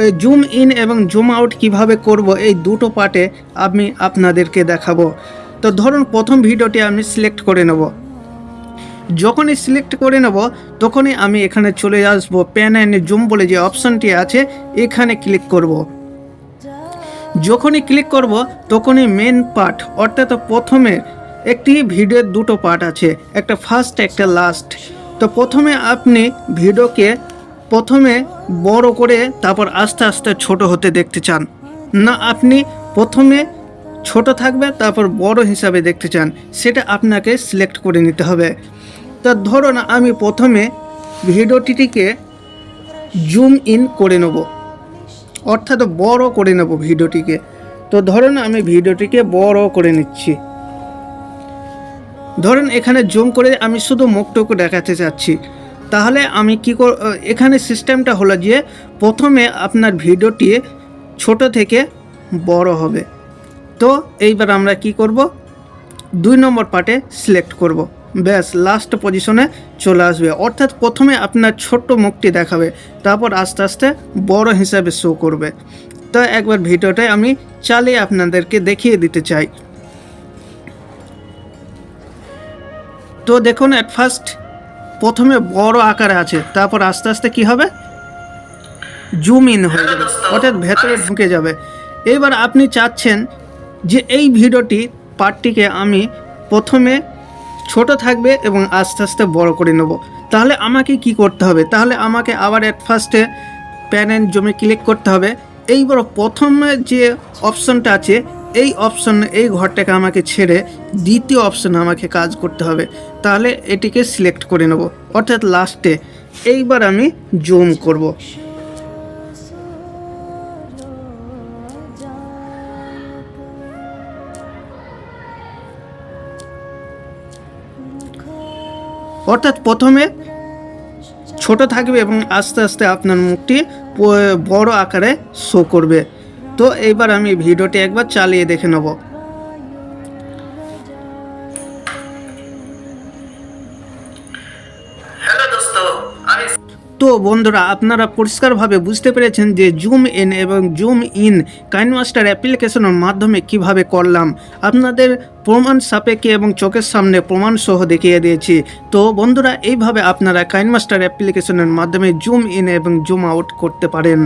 এই জুম ইন এবং জুম আউট কিভাবে করব এই দুটো পার্টে আমি আপনাদেরকে দেখাবো। তো ধরুন প্রথম ভিডিওটি আমি সিলেক্ট করে নেব। যখনই সিলেক্ট করে নেব তখনই আমি এখানে চলে আসবো, প্যান অ্যান্ড জুম বলে যে অপশানটি আছে এখানে ক্লিক করব। যখনই ক্লিক করব তখনই মেন পার্ট অর্থাৎ প্রথমে একটি ভিডিওর দুটো পার্ট আছে, একটা ফার্স্ট একটা লাস্ট। তো প্রথমে আপনি ভিডিওকে প্রথমে বড় করে তারপর আস্তে আস্তে ছোট হতে দেখতে চান, না আপনি প্রথমে ছোট থাকবে তারপর বড় হিসাবে দেখতে চান, সেটা আপনাকে সিলেক্ট করে নিতে হবে। তা ধরুন আমি প্রথমে ভিডিওটিকে জুম ইন করে নেব, অর্থাৎ বড় করে নেব ভিডিওটিকে। তো ধরুন আমি ভিডিওটিকে বড় করে নিচ্ছি। ধরুন এখানে জুম করে আমি শুধু মুখটুকু দেখাতে চাচ্ছি। তাহলে আমি এখানে সিস্টেমটা হলো যে প্রথমে আপনার ভিডিওটি ছোট থেকে বড় হবে। তো এইবার আমরা কি করব, 2 নম্বর পার্টে সিলেক্ট করব, ব্যাস লাস্ট পজিশনে চলে আসবে। অর্থাৎ প্রথমে আপনার ছোট্ট মুখটি দেখাবে, তারপর আস্তে আস্তে বড় হিসাবে শো করবে। তো একবার ভিডিওটাই আমি চালিয়ে আপনাদেরকে দেখিয়ে দিতে চাই। তো দেখুন অ্যাট ফার্স্ট প্রথমে বড় আকারে আছে, তারপর আস্তে আস্তে কি হবে, জুম ইন হয়ে যাবে, অর্থাৎ ভেতরে ঢুকে যাবে। এবার আপনি চাচ্ছেন যে এই ভিডিওটি পার্টটিকে আমি প্রথমে ছোট থাকবে এবং আস্তে আস্তে বড় করে নেব। তাহলে আমাকে কি করতে হবে, তাহলে আমাকে আবার অ্যাট ফার্স্টে প্যান অ্যান্ড জুমে ক্লিক করতে হবে। এইবার প্রথমে যে অপশনটা আছে এই অপশন, এই ঘরটাকে আমাকে ছেড়ে দ্বিতীয় অপশনে আমাকে কাজ করতে হবে। তাহলে এটিকে সিলেক্ট করে নেব, অর্থাৎ লাস্টে। এইবার আমি জুম করব। অর্থাৎ প্রথমে ছোট থাকবে এবং আস্তে আস্তে আপনার মুখটি বড় আকারে শো করবে। তো এইবার আমি ভিডিওটি একবার চালিয়ে দেখে নেব। তো বন্ধুরা আপনারা পরিষ্কারভাবে বুঝতে পেরেছেন যে জুম ইন এবং জুম ইন কাইনমাস্টার অ্যাপ্লিকেশনের মাধ্যমে কিভাবে করলাম। আপনাদের প্রমাণ সাপেক্ষে এবং চোখের সামনে প্রমাণ সহ দেখিয়ে দিয়েছি। তো বন্ধুরা এইভাবে আপনারা কাইনমাস্টার অ্যাপ্লিকেশনের মাধ্যমে জুম ইন এবং জুম আউট করতে পারেন।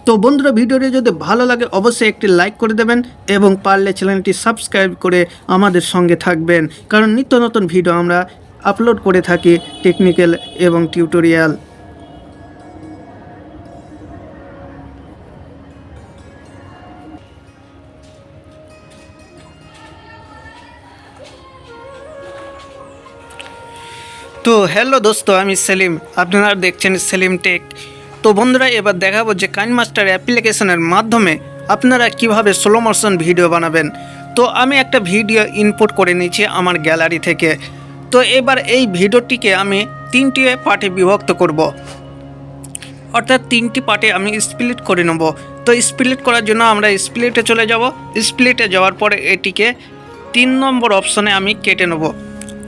তো বন্ধুরা ভিডিওটি যদি ভালো লাগে অবশ্যই একটি লাইক করে দেবেন এবং পারলে চ্যানেলটি সাবস্ক্রাইব করে আমাদের সঙ্গে থাকবেন, কারণ নিত্য নতুন ভিডিও আমরা আপলোড করে থাকি, টেকনিক্যাল এবং টিউটোরিয়াল। তো হ্যালো দোস্ত, আমি সেলিম, আপনারা দেখছেন সেলিম টেক। তো বন্ধুরা এবার দেখাবো যে কাইনমাস্টার অ্যাপ্লিকেশনের মাধ্যমে আপনারা কিভাবে স্লো মোশন ভিডিও বানাবেন। তো আমি একটা ভিডিও ইনপুট করে নিয়েছি আমার গ্যালারি থেকে। তো এবার এই ভিডিওটিকে আমি 3টি পার্টে বিভক্ত করব, অর্থাৎ 3টি পার্টে আমি স্প্লিট করে নেব। তো স্প্লিট করার জন্য আমরা স্প্লিটে চলে যাব। স্প্লিটে যাওয়ার পরে এটিকে 3 নম্বর অপশনে আমি কেটে নেব,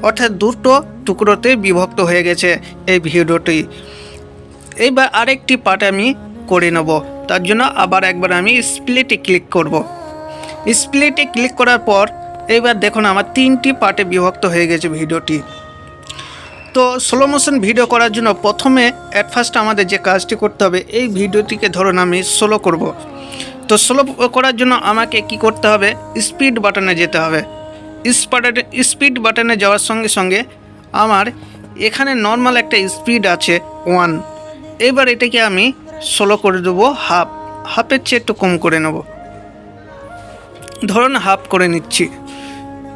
অর্থাৎ দুটো টুকরোতে বিভক্ত হয়ে গেছে এই ভিডিওটি। এইবার আরেকটি পার্ট আমি করে নেব, তার জন্য আবার একবার আমি স্প্লিটে ক্লিক করব। স্প্লিটে ক্লিক করার পর এইবার দেখুন আমার 3টি পার্টে বিভক্ত হয়ে গেছে ভিডিওটি। তো স্লো মোশন ভিডিও করার জন্য প্রথমে অ্যাট ফার্স্ট আমাদের যে কাজটি করতে হবে, এই ভিডিওটিকে ধরুন আমি স্লো করব। তো স্লো করার জন্য আমাকে কি করতে হবে, স্পিড বাটনে যেতে হবে। স্পিড বাটনে যাওয়ার সঙ্গে সঙ্গে আমার এখানে নর্মাল একটা স্পিড আছে 1। এবার এটাকে আমি স্লো করে দেবো হাফের চেয়ে একটু কম করে নেব, ধরুন হাফ করে নিচ্ছি।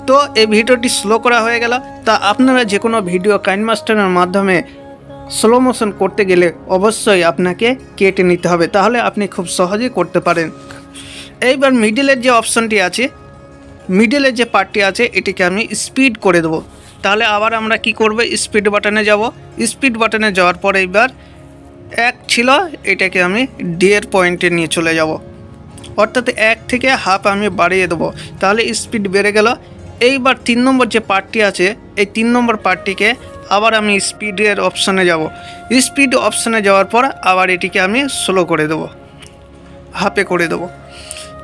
তো এই ভিডিওটি স্লো করা হয়ে গেল। তা আপনারা যে কোনো ভিডিও কাইনমাস্টারের মাধ্যমে স্লো মোশন করতে গেলে অবশ্যই আপনাকে কেটে নিতে হবে, তাহলে আপনি খুব সহজেই করতে পারেন। এইবার মিডিলের যে অপশানটি আছে, মিডিলের যে পার্টটি আছে এটিকে আমি স্পিড করে দেবো। তাহলে আবার আমরা কি করব, স্পিড বাটনে যাব। স্পিড বাটনে যাওয়ার পর এইবার 1 ছিল, এটাকে আমি 1.5 পয়েন্টে নিয়ে চলে যাব, অর্থাৎ 1 থেকে হাফ আমি বাড়িয়ে দেবো, তাহলে স্পিড বেড়ে গেল। এইবার 3 নম্বর যে পার্টটি আছে, এই 3 নম্বর পার্টটিকে আবার আমি স্পিডের অপশানে যাব। স্পিড অপশানে যাওয়ার পর আবার এটিকে আমি স্লো করে দেবো, হাফে করে দেবো।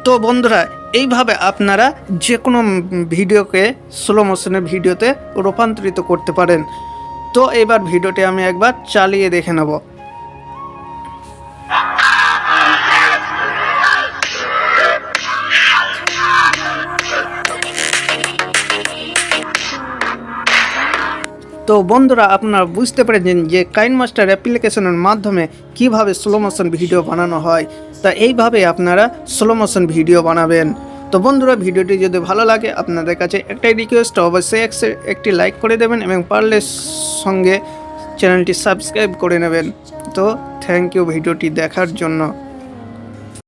তো বন্ধুরা, এইভাবে আপনারা যে কোনো ভিডিওকে স্লো মোশনের ভিডিওতে রূপান্তরিত করতে পারেন। তো এবার ভিডিওটি আমি একবার চালিয়ে দেখে নেব। তো বন্ধুরা, আপনারা বুঝতে পেরেছেন যে কাইনমাস্টার অ্যাপ্লিকেশনের মাধ্যমে কিভাবে স্লো মোশন ভিডিও বানানো হয়। তা এইভাবে আপনারা স্লো মোশন ভিডিও বানাবেন। তো বন্ধুরা, ভিডিওটি যদি ভালো লাগে আপনাদের কাছে একটাই রিকোয়েস্ট, অবশ্যই একটি লাইক করে দেবেন এবং পারলে সঙ্গে চ্যানেলটি সাবস্ক্রাইব করে নেবেন। তো থ্যাংক ইউ ভিডিওটি দেখার জন্য।